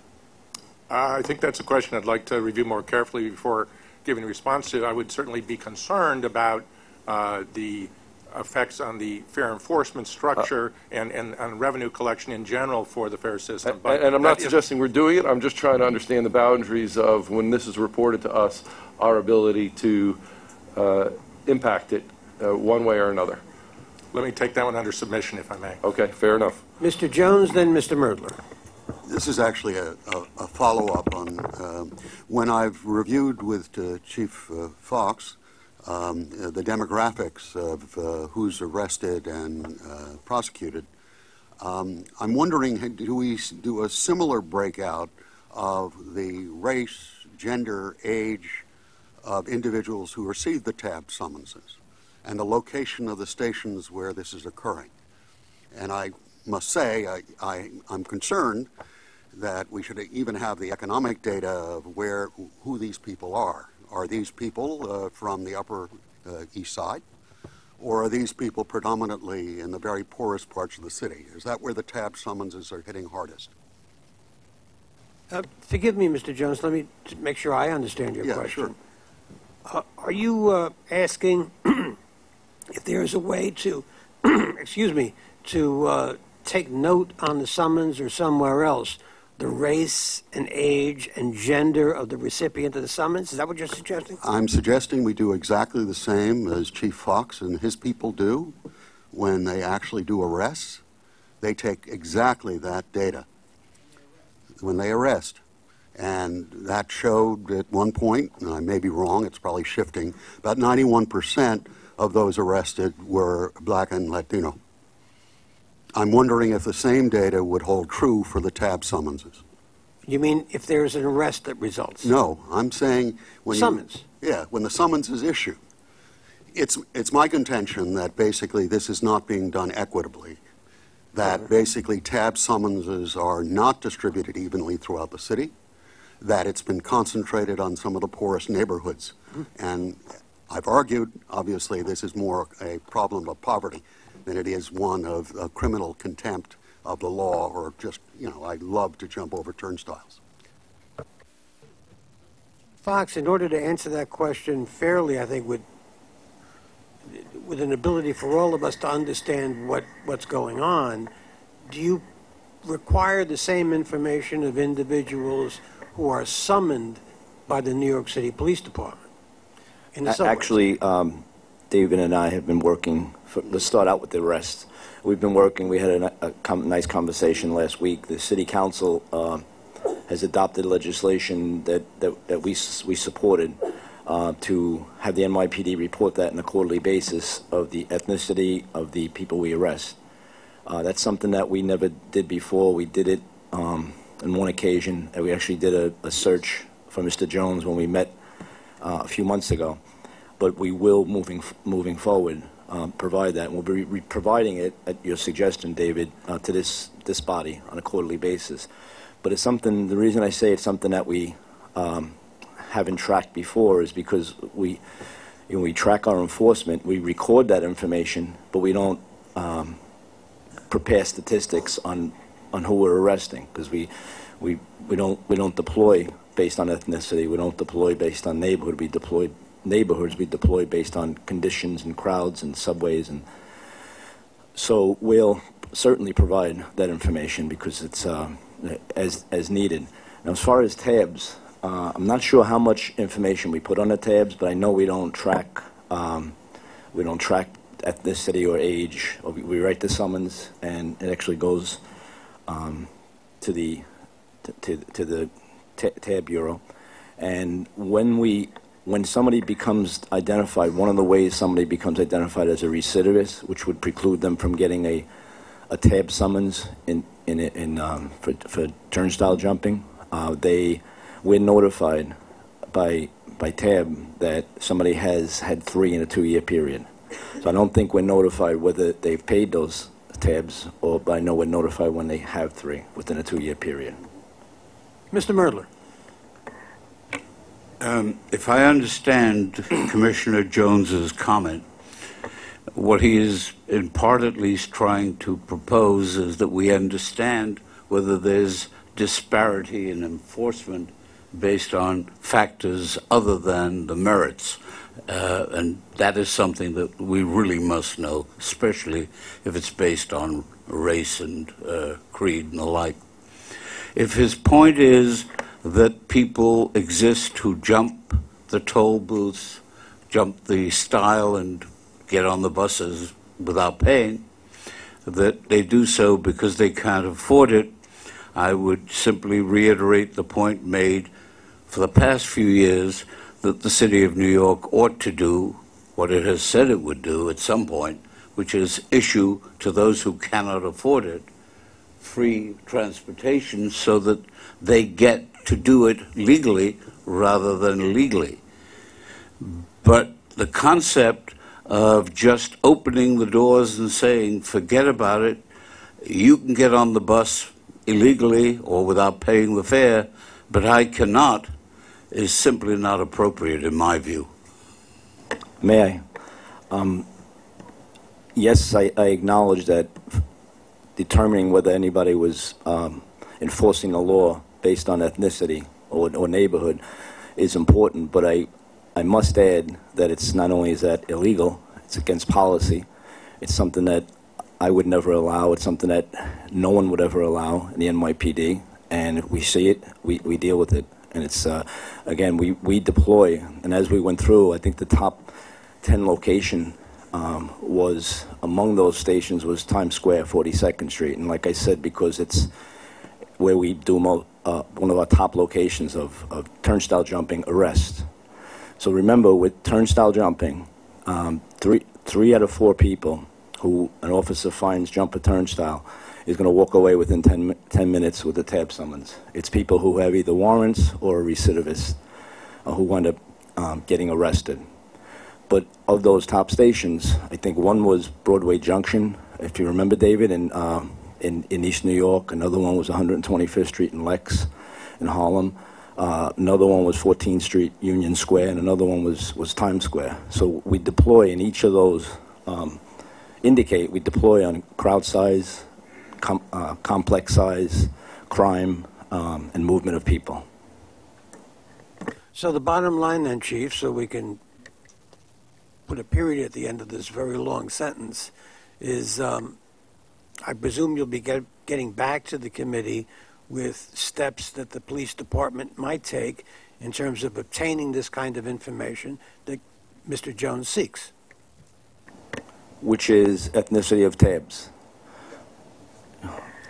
I think that's a question I'd like to review more carefully before giving a response to. I would certainly be concerned about the effects on the fare enforcement structure and revenue collection in general for the fare system. But and I'm not suggesting we're doing it. I'm just trying to understand the boundaries of, when this is reported to us, our ability to impact it one way or another. Let me take that one under submission, if I may. Okay, fair enough. Mr. Jones, then Mr. Merdler. This is actually a follow-up on when I've reviewed with Chief Fox the demographics of who's arrested and prosecuted. I'm wondering, do we do a similar breakout of the race, gender, age of individuals who receive the tab summonses and the location of the stations where this is occurring? And I must say, I'm concerned that we should even have the economic data of who these people are. Are these people from the Upper East Side, or are these people predominantly in the very poorest parts of the city? Is that where the tab summonses are hitting hardest? Forgive me, Mr. Jones. Let me make sure I understand your question. Sure. Are you asking if there is a way to, excuse me, to take note on the summons or somewhere else the race and age and gender of the recipient of the summons? Is that what you're suggesting? I'm suggesting we do exactly the same as Chief Fox and his people do when they actually do arrests. They take exactly that data when they arrest. And that showed at one point, and I may be wrong, it's probably shifting, about 91% of those arrested were black and Latino. I'm wondering if the same data would hold true for the tab summonses. You mean if there's an arrest that results? No, I'm saying when summons. When the summons is issued. It's my contention that basically this is not being done equitably, that basically tab summonses are not distributed evenly throughout the city, that it's been concentrated on some of the poorest neighborhoods. And I've argued, obviously, this is more a problem of poverty than it is one of criminal contempt of the law, or just, I love to jump over turnstiles. Fox, in order to answer that question fairly, I think with an ability for all of us to understand what's going on, do you require the same information of individuals who are summoned by the New York City Police Department? In the subways? Actually, David and I have been working, let's start out with the arrest. We've been working, we had a nice conversation last week. The City Council has adopted legislation that we supported to have the NYPD report that on a quarterly basis of the ethnicity of the people we arrest. That's something that we never did before. We did it on one occasion, and we actually did a search for Mr. Jones when we met a few months ago. But we will, moving forward, provide that. And we'll be providing it, at your suggestion, David, to this body on a quarterly basis. But it's something, the reason I say it's something that we haven't tracked before is because we track our enforcement, we record that information, but we don't prepare statistics on who we're arresting, because we don't deploy based on ethnicity, we don't deploy based on neighborhood, we deploy based on conditions and crowds and subways, and so we'll certainly provide that information because it's as needed. Now, as far as tabs, I'm not sure how much information we put on the tabs, but I know we don't track ethnicity or age. We write the summons, and it actually goes to the tab bureau. And when somebody becomes identified, one of the ways somebody becomes identified as a recidivist, which would preclude them from getting a tab summons for turnstile jumping, we're notified by tab that somebody has had 3 in a 2-year period. So I don't think we're notified whether they've paid those tabs, but I know we're notified when they have 3 within a 2-year period. Mr. Merdler. If I understand Commissioner Jones's comment, what he is, in part at least, trying to propose is that we understand whether there's disparity in enforcement based on factors other than the merits. And that is something that we really must know, especially if it's based on race and creed and the like. If his point is that people exist who jump the toll booths, jump the stile and get on the buses without paying, that they do so because they can't afford it, I would simply reiterate the point made for the past few years that the City of New York ought to do what it has said it would do at some point, which is issue to those who cannot afford it free transportation so that they get to do it legally rather than illegally. But the concept of just opening the doors and saying, forget about it, you can get on the bus illegally or without paying the fare, but I cannot, is simply not appropriate in my view. May I? Yes, I acknowledge that determining whether anybody was enforcing the law based on ethnicity or neighborhood is important, but I must add that it's not only is that illegal, it's against policy. It's something that I would never allow. It's something that no one would ever allow in the NYPD, and if we see it, we deal with it. And it's, again, we deploy, and as we went through, I think the top 10 location was, among those stations was Times Square, 42nd Street. And like I said, because it's where we do one of our top locations of turnstile jumping arrest. So remember, with turnstile jumping, 3 out of 4 people who an officer finds jump a turnstile is going to walk away within 10 minutes with a tab summons. It's people who have either warrants or recidivists who wind up getting arrested. But of those top stations, I think one was Broadway Junction, if you remember, David, in East New York. Another one was 125th Street in Lex in Harlem. Another one was 14th Street, Union Square, and another one was Times Square. So we deploy in each of those, we deploy on crowd size, complex size, crime, and movement of people. So the bottom line then, Chief, so we can put a period at the end of this very long sentence, is I presume you'll be getting back to the committee with steps that the police department might take in terms of obtaining this kind of information that Mr. Jones seeks. Which is ethnicity of tabs.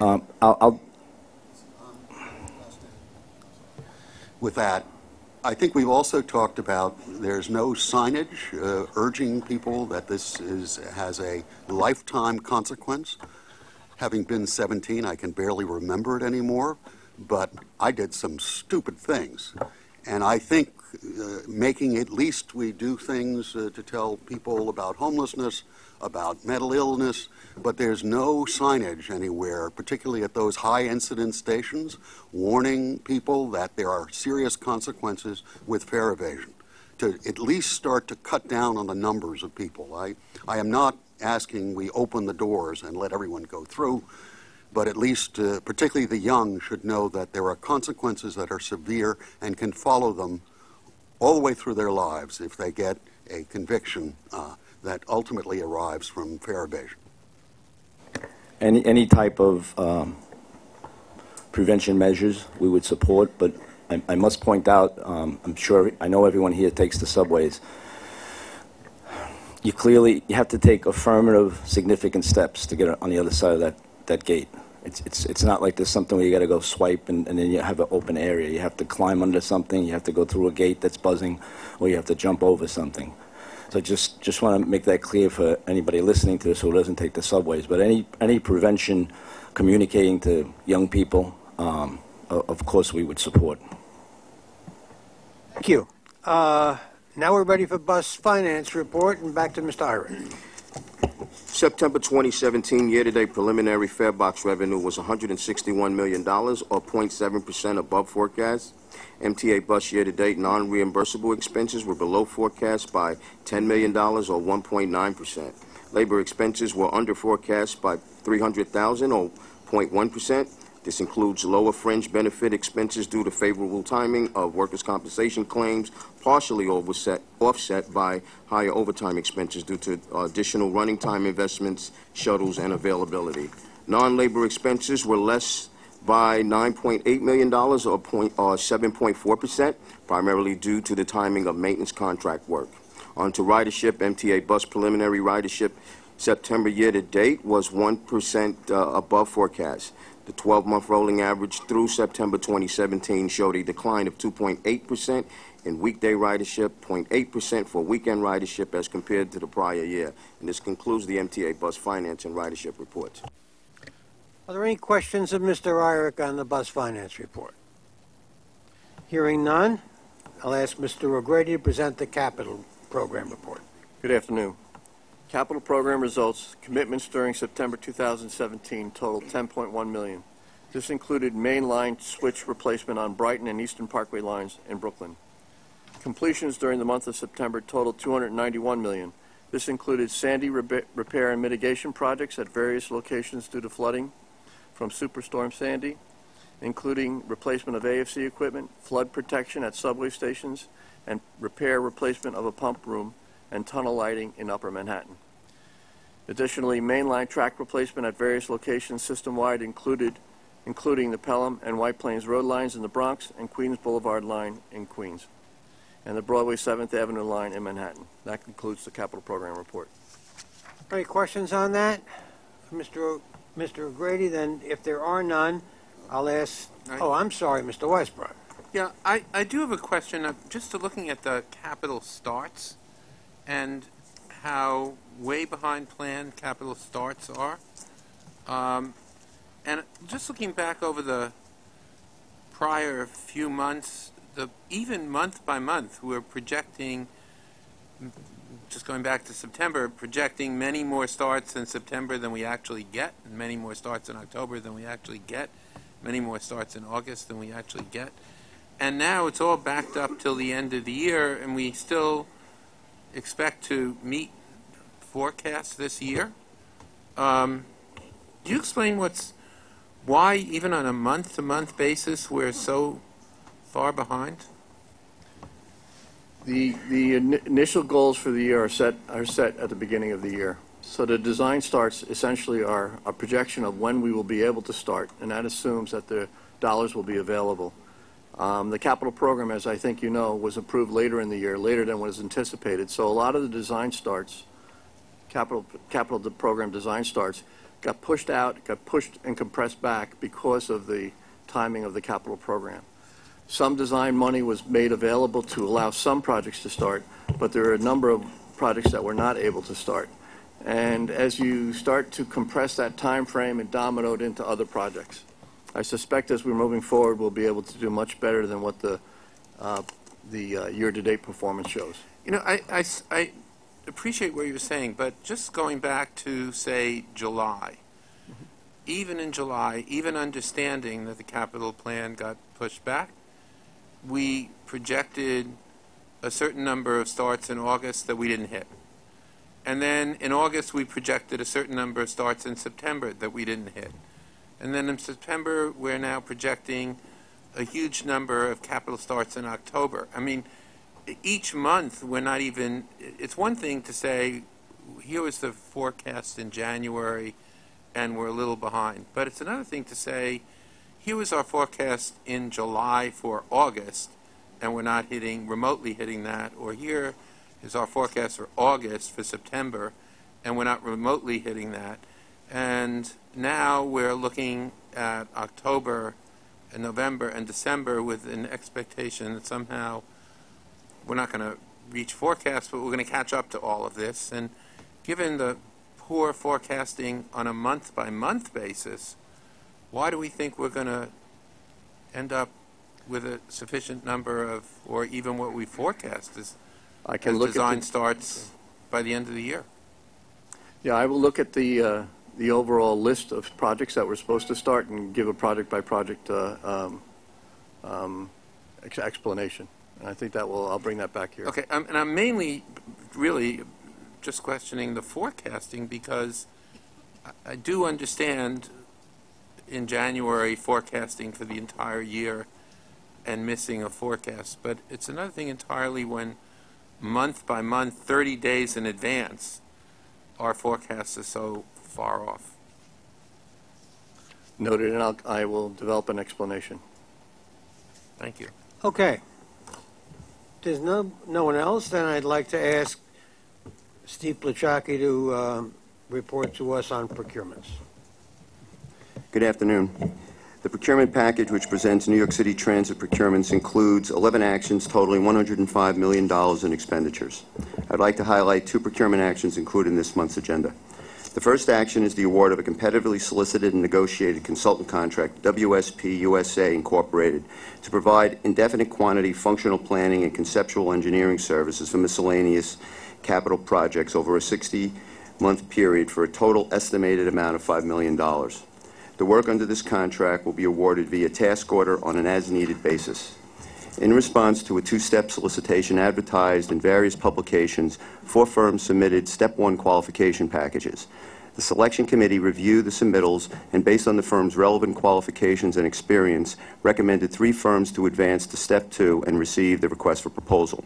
I'll With that, I think we've also talked about there's no signage urging people that this has a lifetime consequence. Having been 17, I can barely remember it anymore, but I did some stupid things. And I think making at least we do things to tell people about homelessness, about mental illness, but there's no signage anywhere, particularly at those high-incidence stations, warning people that there are serious consequences with fare evasion, to at least start to cut down on the numbers of people. I am not asking we open the doors and let everyone go through, but at least, particularly the young, should know that there are consequences that are severe and can follow them all the way through their lives if they get a conviction that ultimately arrives from fare evasion. Any type of prevention measures we would support, but I must point out, I know everyone here takes the subways. You have to take affirmative, significant steps to get on the other side of that gate. It's not like there's something where you got to go swipe and then you have an open area. You have to climb under something, you have to go through a gate that's buzzing, or you have to jump over something. So just want to make that clear for anybody listening to this who doesn't take the subways. But any prevention, communicating to young people, of course we would support. Thank you. Now we're ready for bus finance report, and back to Mr. Irick. September 2017 year-to-date preliminary fare box revenue was $161 million, or 0.7% above forecast. MTA bus year-to-date non-reimbursable expenses were below forecast by $10 million, or 1.9%. Labor expenses were under forecast by $300,000, or 0.1%. This includes lower fringe benefit expenses due to favorable timing of workers' compensation claims, partially offset by higher overtime expenses due to additional running time investments, shuttles, and availability. Non-labor expenses were less by $9.8 million, or 7.4%, primarily due to the timing of maintenance contract work. On to ridership. MTA bus preliminary ridership September year-to-date was 1% above forecast. The 12-month rolling average through September 2017 showed a decline of 2.8% in weekday ridership, 0.8% for weekend ridership as compared to the prior year. And this concludes the MTA bus finance and ridership reports. Are there any questions of Mr. Irick on the bus finance report? Hearing none, I'll ask Mr. O'Grady to present the capital program report. Good afternoon. Capital program results, commitments during September 2017 totaled $10.1 million. This included main line switch replacement on Brighton and Eastern Parkway lines in Brooklyn. Completions during the month of September totaled $291 million. This included Sandy repair and mitigation projects at various locations due to flooding from Superstorm Sandy, including replacement of AFC equipment, flood protection at subway stations, and replacement of a pump room and tunnel lighting in Upper Manhattan. Additionally, mainline track replacement at various locations system-wide including the Pelham and White Plains Road lines in the Bronx and Queens Boulevard line in Queens, and the Broadway 7th Avenue line in Manhattan. That concludes the capital program report. Any questions on that? Mr. O'Grady, then if there are none, I'll ask, I'm sorry, Mr. Weisbrot. Yeah, I do have a question. Just looking at the capital starts and how way behind plan capital starts are. And just looking back over the prior few months, even month by month, we're projecting, just going back to September, projecting many more starts in September than we actually get, and many more starts in October than we actually get, many more starts in August than we actually get. And now it's all backed up till the end of the year, and we still expect to meet forecasts this year. Do you explain why, even on a month-to-month basis, we're so far behind? The initial goals for the year are set at the beginning of the year. So the design starts essentially are a projection of when we will be able to start, and that assumes that the dollars will be available. The capital program, as I think you know, was approved later in the year, later than was anticipated. So a lot of the design starts, capital program design starts, got pushed out, got pushed and compressed back because of the timing of the capital program. Some design money was made available to allow some projects to start, but there are a number of projects that were not able to start. And as you start to compress that time frame, it dominoed into other projects. I suspect as we're moving forward, we'll be able to do much better than what the year-to-date performance shows. You know, I appreciate what you're saying, but just going back to, say, July, even in July, even understanding that the capital plan got pushed back, we projected a certain number of starts in August that we didn't hit. And then in August, we projected a certain number of starts in September that we didn't hit. And then in September, we're now projecting a huge number of capital starts in October. I mean, each month, we're not even, it's one thing to say, here was the forecast in January, and we're a little behind. But it's another thing to say, here was our forecast in July for August, and we're not remotely hitting that, or here is our forecast for August for September, and we're not remotely hitting that. And now we're looking at October and November and December with an expectation that somehow we're not going to reach forecasts, but we're going to catch up to all of this. And given the poor forecasting on a month-by-month basis, why do we think we're going to end up with a sufficient number of, or even what we forecast as design starts by the end of the year? Yeah, I will look at the overall list of projects that we're supposed to start and give a project-by-project explanation. And I think I'll bring that back here. Okay, and I'm mainly really just questioning the forecasting because I do understand in January forecasting for the entire year and missing a forecast, but it's another thing entirely when month by month, 30 days in advance, our forecasts are so far off. Noted, and I will develop an explanation. Thank you. Okay. There's no one else, then I'd like to ask Steve Plachaki to report to us on procurements. Good afternoon. The procurement package, which presents New York City Transit procurements, includes 11 actions totaling $105 million in expenditures. I'd like to highlight 2 procurement actions included in this month's agenda. The first action is the award of a competitively solicited and negotiated consultant contract, WSP USA Incorporated, to provide indefinite quantity functional planning and conceptual engineering services for miscellaneous capital projects over a 60-month period for a total estimated amount of $5 million. The work under this contract will be awarded via task order on an as-needed basis. In response to a 2-step solicitation advertised in various publications, 4 firms submitted Step 1 qualification packages. The selection committee reviewed the submittals and, based on the firm's relevant qualifications and experience, recommended 3 firms to advance to Step 2 and receive the request for proposal.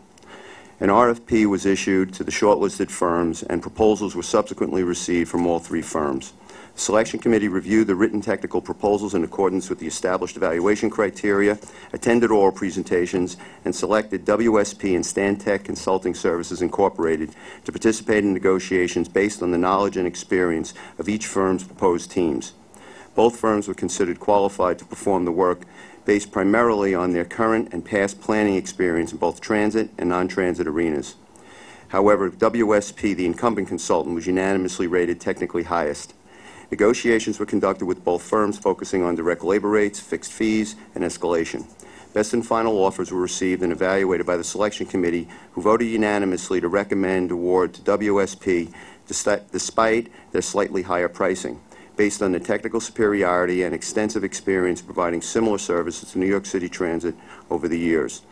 An RFP was issued to the shortlisted firms, and proposals were subsequently received from all 3 firms. The selection committee reviewed the written technical proposals in accordance with the established evaluation criteria, attended oral presentations, and selected WSP and Stantec Consulting Services Incorporated to participate in negotiations based on the knowledge and experience of each firm's proposed teams. Both firms were considered qualified to perform the work based primarily on their current and past planning experience in both transit and non-transit arenas. However, WSP, the incumbent consultant, was unanimously rated technically highest. Negotiations were conducted with both firms focusing on direct labor rates, fixed fees, and escalation. Best and final offers were received and evaluated by the selection committee, who voted unanimously to recommend award to WSP despite their slightly higher pricing, based on their technical superiority and extensive experience providing similar services to New York City Transit over the years.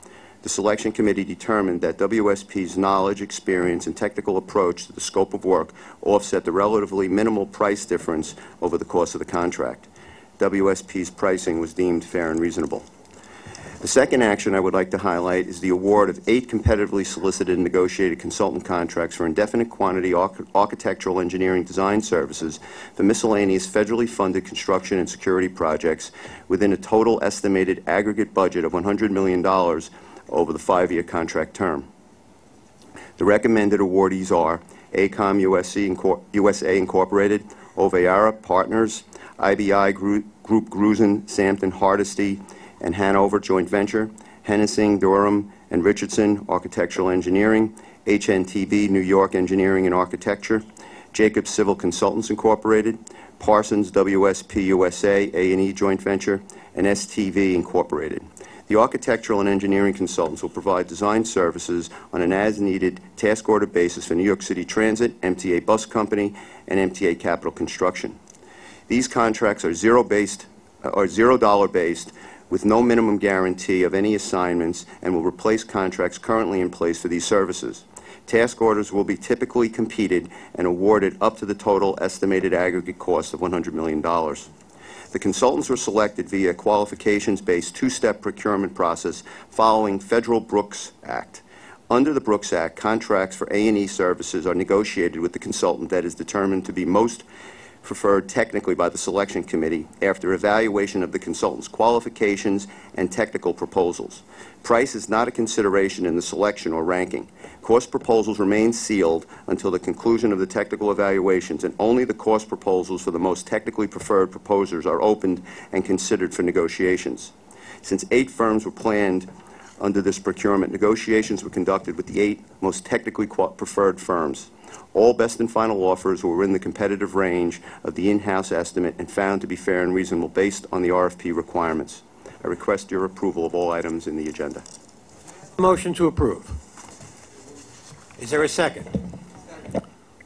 The selection committee determined that WSP's knowledge, experience, and technical approach to the scope of work offset the relatively minimal price difference over the course of the contract. WSP's pricing was deemed fair and reasonable. The second action I would like to highlight is the award of 8 competitively solicited and negotiated consultant contracts for indefinite quantity architectural engineering design services for miscellaneous federally funded construction and security projects within a total estimated aggregate budget of $100 million over the 5-year contract term. The recommended awardees are ACOM USA Incorporated, Oveara Partners, IBI Group Grusin, Sampton, Hardesty, and Hanover Joint Venture, Hennessing, Durham, and Richardson Architectural Engineering, HNTB New York Engineering and Architecture, Jacobs Civil Consultants Incorporated, Parsons WSP USA A&E Joint Venture, and STV Incorporated. The architectural and engineering consultants will provide design services on an as-needed task order basis for New York City Transit, MTA Bus Company, and MTA Capital Construction. These contracts are $0 based with no minimum guarantee of any assignments and will replace contracts currently in place for these services. Task orders will be typically competed and awarded up to the total estimated aggregate cost of $100 million. The consultants were selected via a qualifications-based 2-step procurement process following Federal Brooks Act. Under the Brooks Act, contracts for A&E services are negotiated with the consultant that is determined to be most preferred technically by the selection committee after evaluation of the consultant's qualifications and technical proposals. Price is not a consideration in the selection or ranking. Cost proposals remain sealed until the conclusion of the technical evaluations, and only the cost proposals for the most technically preferred proposers are opened and considered for negotiations. Since 8 firms were planned under this procurement, negotiations were conducted with the 8 most technically preferred firms. All best and final offers were within the competitive range of the in-house estimate and found to be fair and reasonable based on the RFP requirements. I request your approval of all items in the agenda. Motion to approve. Is there a second?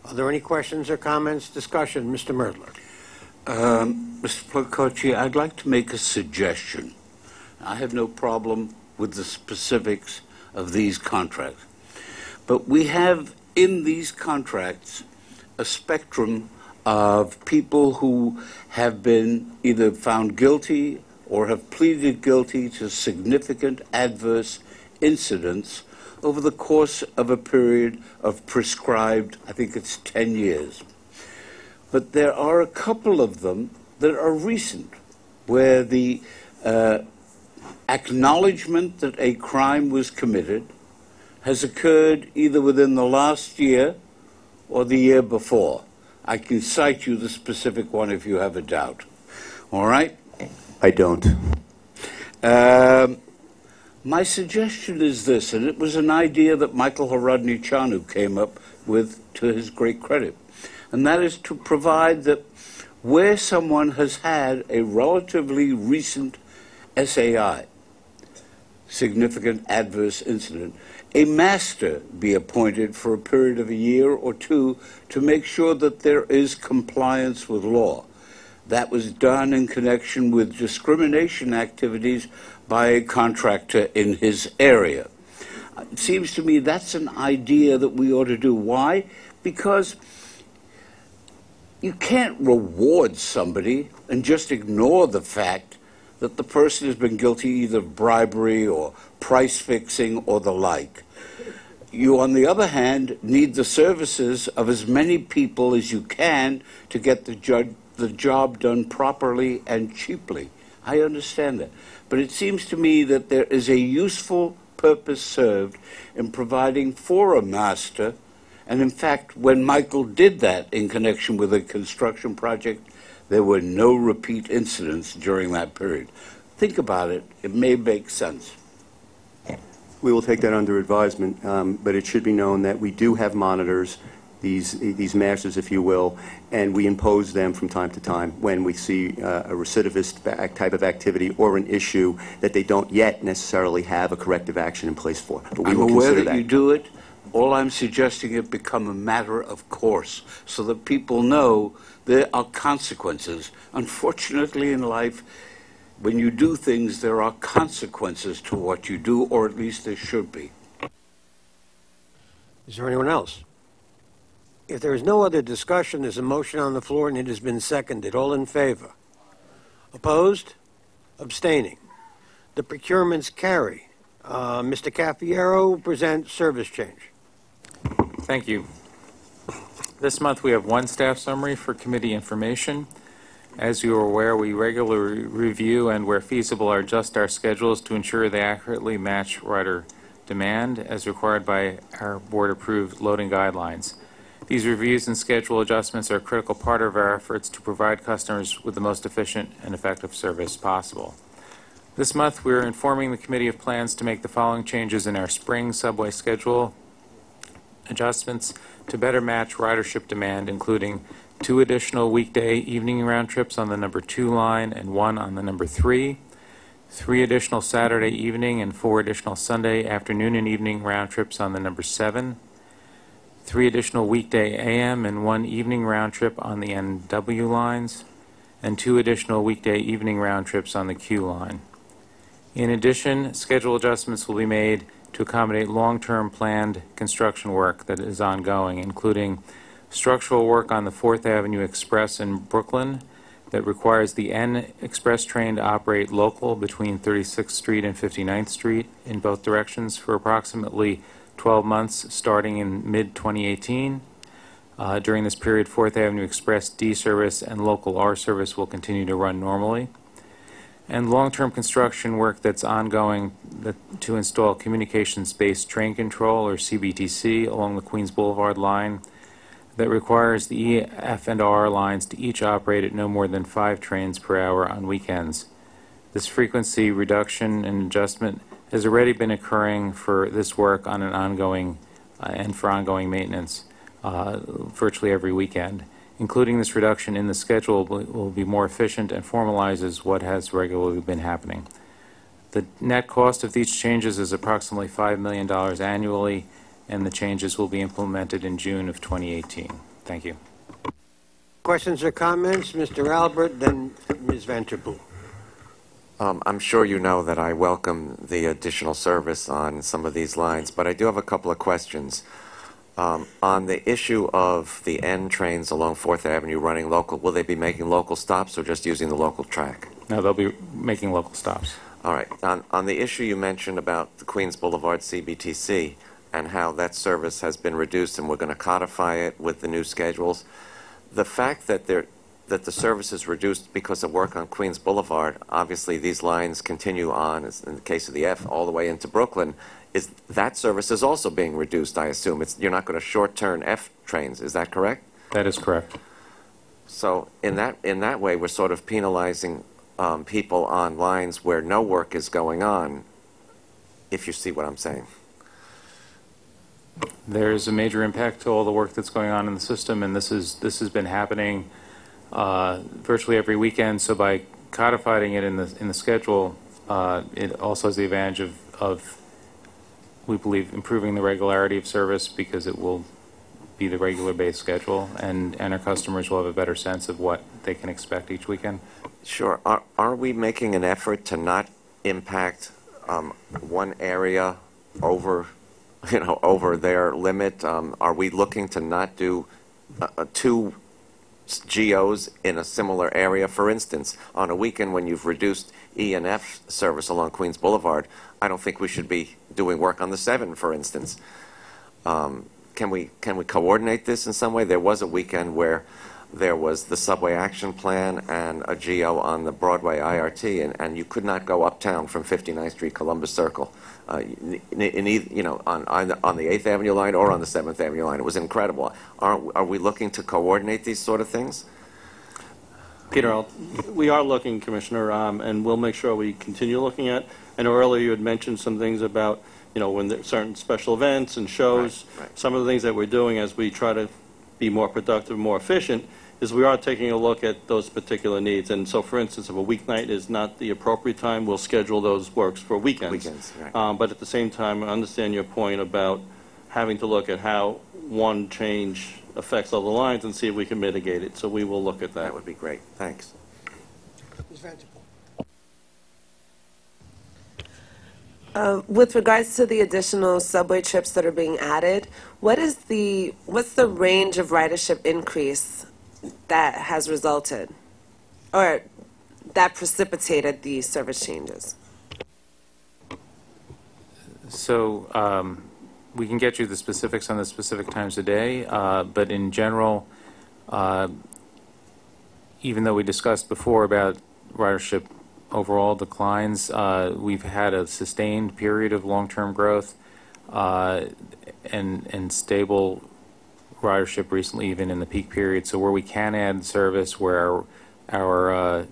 Are there any questions or comments, discussion? Mr. Merdler. Mr. Plakochi, I'd like to make a suggestion. I have no problem with the specifics of these contracts, but we have in these contracts a spectrum of people who have been either found guilty or have pleaded guilty to significant adverse incidents over the course of a period of prescribed, I think it's 10 years. But there are a couple of them that are recent, where the acknowledgement that a crime was committed has occurred either within the last year or the year before. I can cite you the specific one if you have a doubt. All right? I don't. My suggestion is this, and it was an idea that Michael Horodny-Chanu came up with to his great credit, and that is to provide that where someone has had a relatively recent SAI, significant adverse incident, a master be appointed for a period of a year or 2 to make sure that there is compliance with law. That was done in connection with discrimination activities by a contractor in his area. It seems to me that's an idea that we ought to do. Why? Because you can't reward somebody and just ignore the fact that the person has been guilty either of bribery or price fixing or the like. You, on the other hand, need the services of as many people as you can to get the job done properly and cheaply. I understand that. But it seems to me that there is a useful purpose served in providing for a master. And in fact, when Michael did that in connection with a construction project, there were no repeat incidents during that period. Think about it. It may make sense. We will take that under advisement, but it should be known that we do have monitors, these masters, if you will, and we impose them from time to time when we see a recidivist type of activity or an issue that they don't yet necessarily have a corrective action in place for. But we will aware consider that you do it. All I'm suggesting it become a matter of course so that people know there are consequences. Unfortunately, in life, when you do things, there are consequences to what you do, or at least there should be. Is there anyone else? If there is no other discussion, there's a motion on the floor and it has been seconded. All in favor? Opposed? Abstaining. The procurements carry. Mr. Caffiero will present service change. Thank you. This month, we have one staff summary for committee information. As you are aware, we regularly review and, where feasible, adjust our schedules to ensure they accurately match rider demand as required by our board-approved loading guidelines. These reviews and schedule adjustments are a critical part of our efforts to provide customers with the most efficient and effective service possible. This month, we are informing the committee of plans to make the following changes in our spring subway schedule adjustments to better match ridership demand, including 2 additional weekday evening round trips on the number 2 line and 1 on the number 3, 3 additional Saturday evening and 4 additional Sunday afternoon and evening round trips on the number 7, 3 additional weekday AM and 1 evening round trip on the NW lines, and 2 additional weekday evening round trips on the Q line. In addition, schedule adjustments will be made to accommodate long-term planned construction work that is ongoing, including structural work on the 4th Avenue Express in Brooklyn that requires the N Express train to operate local between 36th Street and 59th Street in both directions for approximately 12 months starting in mid-2018. During this period, 4th Avenue Express D service and local R service will continue to run normally. And long-term construction work that's ongoing to install communications-based train control, or CBTC, along the Queens Boulevard line that requires the E, F, and R lines to each operate at no more than 5 trains per hour on weekends. This frequency reduction and adjustment has already been occurring for this work on an ongoing and for ongoing maintenance virtually every weekend. Including this reduction in the schedule will be more efficient and formalizes what has regularly been happening. The net cost of these changes is approximately $5 million annually, and the changes will be implemented in June of 2018. Thank you. Questions or comments? Mr. Albert, then Ms. Vanterpool. I'm sure you know that I welcome the additional service on some of these lines, but I do have a couple of questions. On the issue of the N trains along 4th Avenue running local, will they be making local stops or just using the local track? No, they'll be making local stops. All right. On the issue you mentioned about the Queens Boulevard CBTC and how that service has been reduced and we're going to codify it with the new schedules, the fact that the service is reduced because of work on Queens Boulevard, obviously these lines continue on, as in the case of the F, all the way into Brooklyn. Is that service is also being reduced, I assume. You're not going to short-turn F trains, is that correct? That is correct. So in that way, we're sort of penalizing people on lines where no work is going on, if you see what I'm saying. There's a major impact to all the work that's going on in the system, and this has been happening virtually every weekend. So by codifying it in the schedule, it also has the advantage of we believe improving the regularity of service because it will be the regular base schedule, and our customers will have a better sense of what they can expect each weekend. Sure. Are we making an effort to not impact one area over their limit? Are we looking to not do 2 GOs in a similar area? For instance, on a weekend when you've reduced E and F service along Queens Boulevard, I don't think we should be doing work on the 7, for instance. Can we coordinate this in some way? There was a weekend where there was the subway action plan and a GO on the Broadway IRT, and you could not go uptown from 59th Street, Columbus Circle, on the 8th Avenue line or on the 7th Avenue line. It was incredible. Are we looking to coordinate these sort of things? Peter, we are looking, Commissioner, and we'll make sure we continue looking at. I know earlier you had mentioned some things about, when there are certain special events and shows. Right. Some of the things that we're doing as we try to be more productive, more efficient, is we are taking a look at those particular needs. And so, for instance, if a weeknight is not the appropriate time, we'll schedule those works for weekends. Right. But at the same time, I understand your point about having to look at how one change affects other lines and see if we can mitigate it. So we will look at that. That would be great. Thanks. Ms. Vanterpool. With regards to the additional subway trips that are being added, what's the range of ridership increase that has resulted, or that precipitated these service changes? So we can get you the specifics on the specific times of day, but in general, even though we discussed before about ridership overall declines, we've had a sustained period of long-term growth and stable ridership recently, even in the peak period. So where we can add service, where our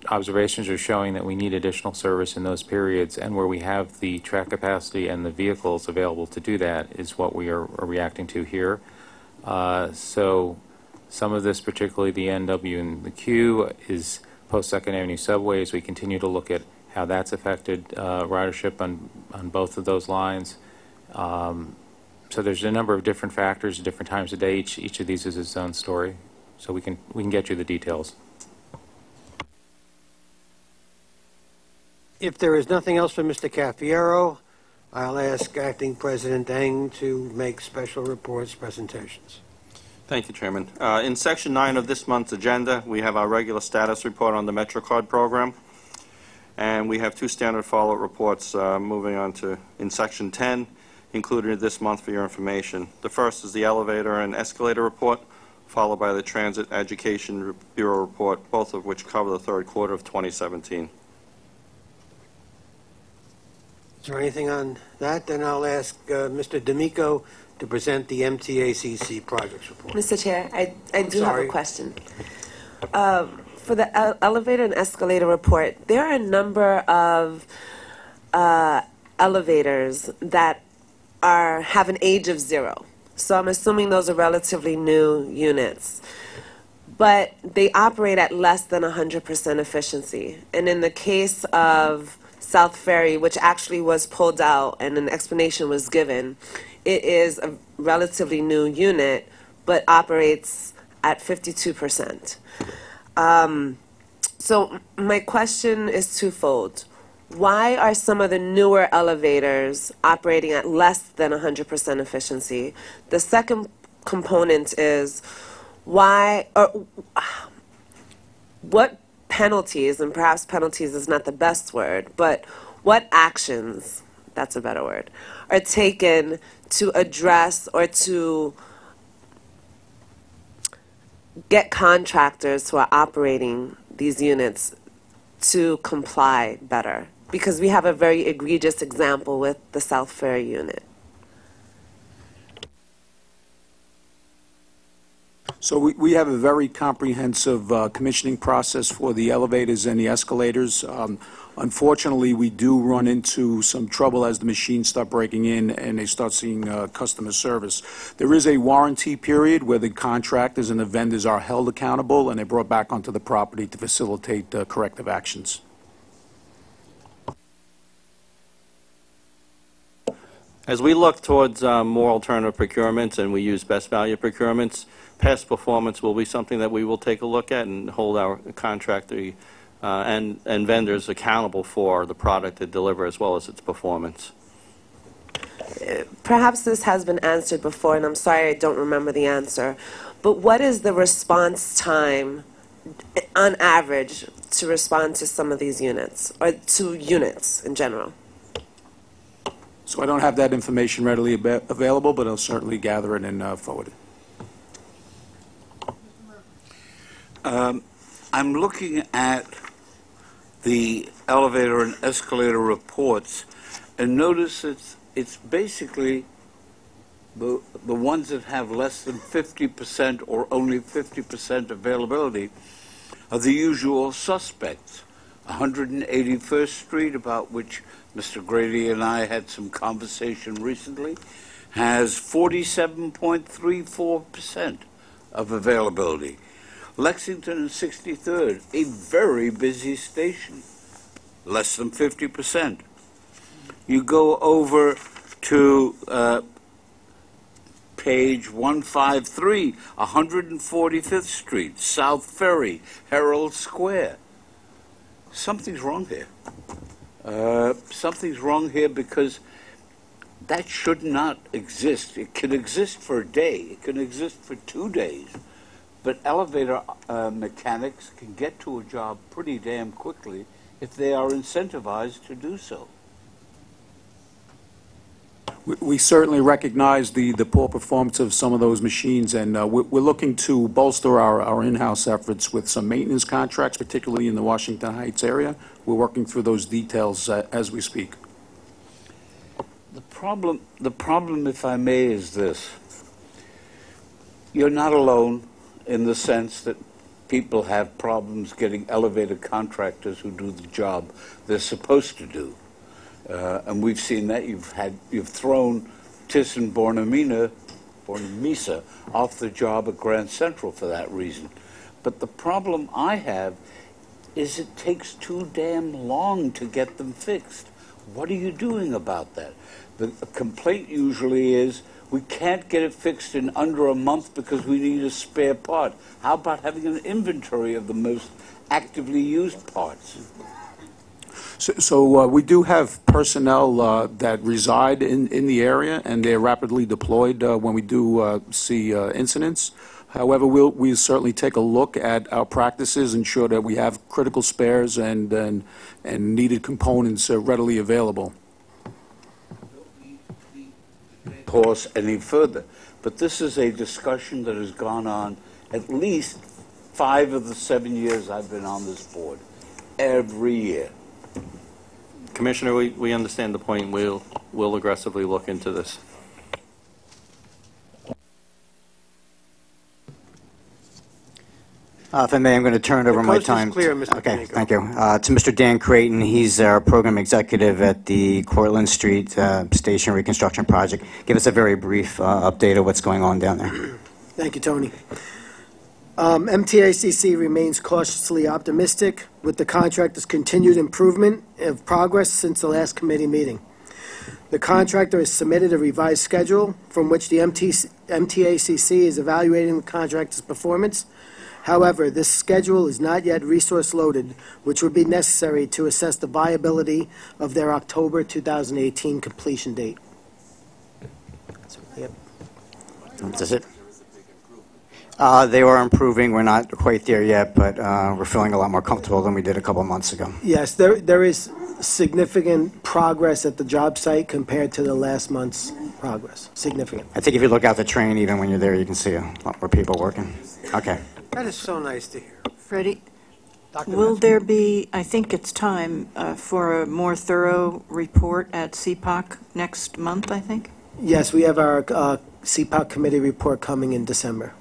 observations are showing that we need additional service in those periods, and where we have the track capacity and the vehicles available to do that, is what we are reacting to here. So some of this, particularly the NW and the Q, is post-Second Avenue subways. We continue to look at how that's affected ridership on both of those lines. So there's a number of different factors at different times of day. Each of these is its own story. So we can get you the details. If there is nothing else for Mr. Cafiero, I'll ask Acting President Eng to make special reports presentations. Thank you, Chairman. In Section 9 of this month's agenda, we have our regular status report on the MetroCard program, and we have two standard follow-up reports moving on to, in Section 10, included this month for your information. The first is the elevator and escalator report, followed by the Transit Education Bureau report, both of which cover the third quarter of 2017. Is there anything on that? Then I'll ask Mr. D'Amico to present the MTACC projects report. Mr. Chair, I do have sorry. a question. For the elevator and escalator report, there are a number of elevators that have an age of 0. So I'm assuming those are relatively new units. But they operate at less than 100% efficiency. And in the case of South Ferry, which actually was pulled out and an explanation was given, it is a relatively new unit, but operates at 52%. So my question is twofold. Why are some of the newer elevators operating at less than 100% efficiency? The second component is what penalties, and perhaps penalties is not the best word, but what actions, that's a better word, are taken to address or to get contractors who are operating these units to comply better? Because we have a very egregious example with the South Ferry unit. So we have a very comprehensive commissioning process for the elevators and the escalators. Unfortunately, we do run into some trouble as the machines start breaking in and they start seeing customer service. There is a warranty period where the contractors and the vendors are held accountable and they're brought back onto the property to facilitate corrective actions. As we look towards more alternative procurements and we use best value procurements, past performance will be something that we will take a look at and hold our contractor and vendors accountable for the product they deliver as well as its performance. Perhaps this has been answered before, and I'm sorry I don't remember the answer, but what is the response time on average to respond to some of these units, or to units in general? So I don't have that information readily available, but I'll certainly gather it and forward it. I'm looking at the elevator and escalator reports and notice it's basically the ones that have less than 50% or only 50% availability are the usual suspects. 181st Street, about which Mr. Grady and I had some conversation recently, has 47.34% of availability. Lexington and 63rd, a very busy station, less than 50%. You go over to page 153, 145th Street, South Ferry, Herald Square. Something's wrong here. Something's wrong here because that should not exist. It can exist for a day. It can exist for 2 days. But elevator mechanics can get to a job pretty damn quickly if they are incentivized to do so. We certainly recognize the poor performance of some of those machines, and we're looking to bolster our in-house efforts with some maintenance contracts, particularly in the Washington Heights area. We're working through those details as we speak. The problem, if I may, is this. You're not alone in the sense that people have problems getting elevated contractors who do the job they're supposed to do. And we've seen that. You've thrown Thyssen-Bornemisza off the job at Grand Central for that reason. But the problem I have is it takes too damn long to get them fixed. What are you doing about that? The complaint usually is, we can't get it fixed in under a month because we need a spare part. How about having an inventory of the most actively used parts? So we do have personnel that reside in the area, and they're rapidly deployed when we do see incidents. However, we'll certainly take a look at our practices, ensure that we have critical spares and needed components readily available. Pause any further. But this is a discussion that has gone on at least 5 of the 7 years I've been on this board, every year. Commissioner, we understand the point. We'll aggressively look into this. If I may, I'm going to turn over my time. The coast is clear, Mr. Okay, Panico. thank you. To Mr. Dan Creighton, he's our program executive at the Cortlandt Street Station Reconstruction Project. Give us a very brief update of what's going on down there. Thank you, Tony. MTACC remains cautiously optimistic with the contractor's continued improvement of progress since the last committee meeting. The contractor has submitted a revised schedule from which the MTACC is evaluating the contractor's performance. However, this schedule is not yet resource-loaded, which would be necessary to assess the viability of their October 2018 completion date. Yep. That's it. They are improving. We're not quite there yet, but we're feeling a lot more comfortable than we did a couple months ago. Yes, there is significant progress at the job site compared to the last month's progress. Significant. I think if you look out the train, even when you're there, you can see a lot more people working. Okay. That is so nice to hear. Freddie, Dr. will Metzger. there be, I think it's time for a more thorough report at CPOC next month, I think? Yes, we have our CPOC committee report coming in December.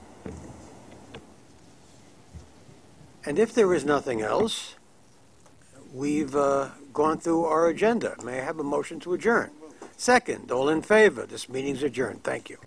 And if there is nothing else, we've gone through our agenda. May I have a motion to adjourn? Second, all in favor. This meeting's adjourned. Thank you.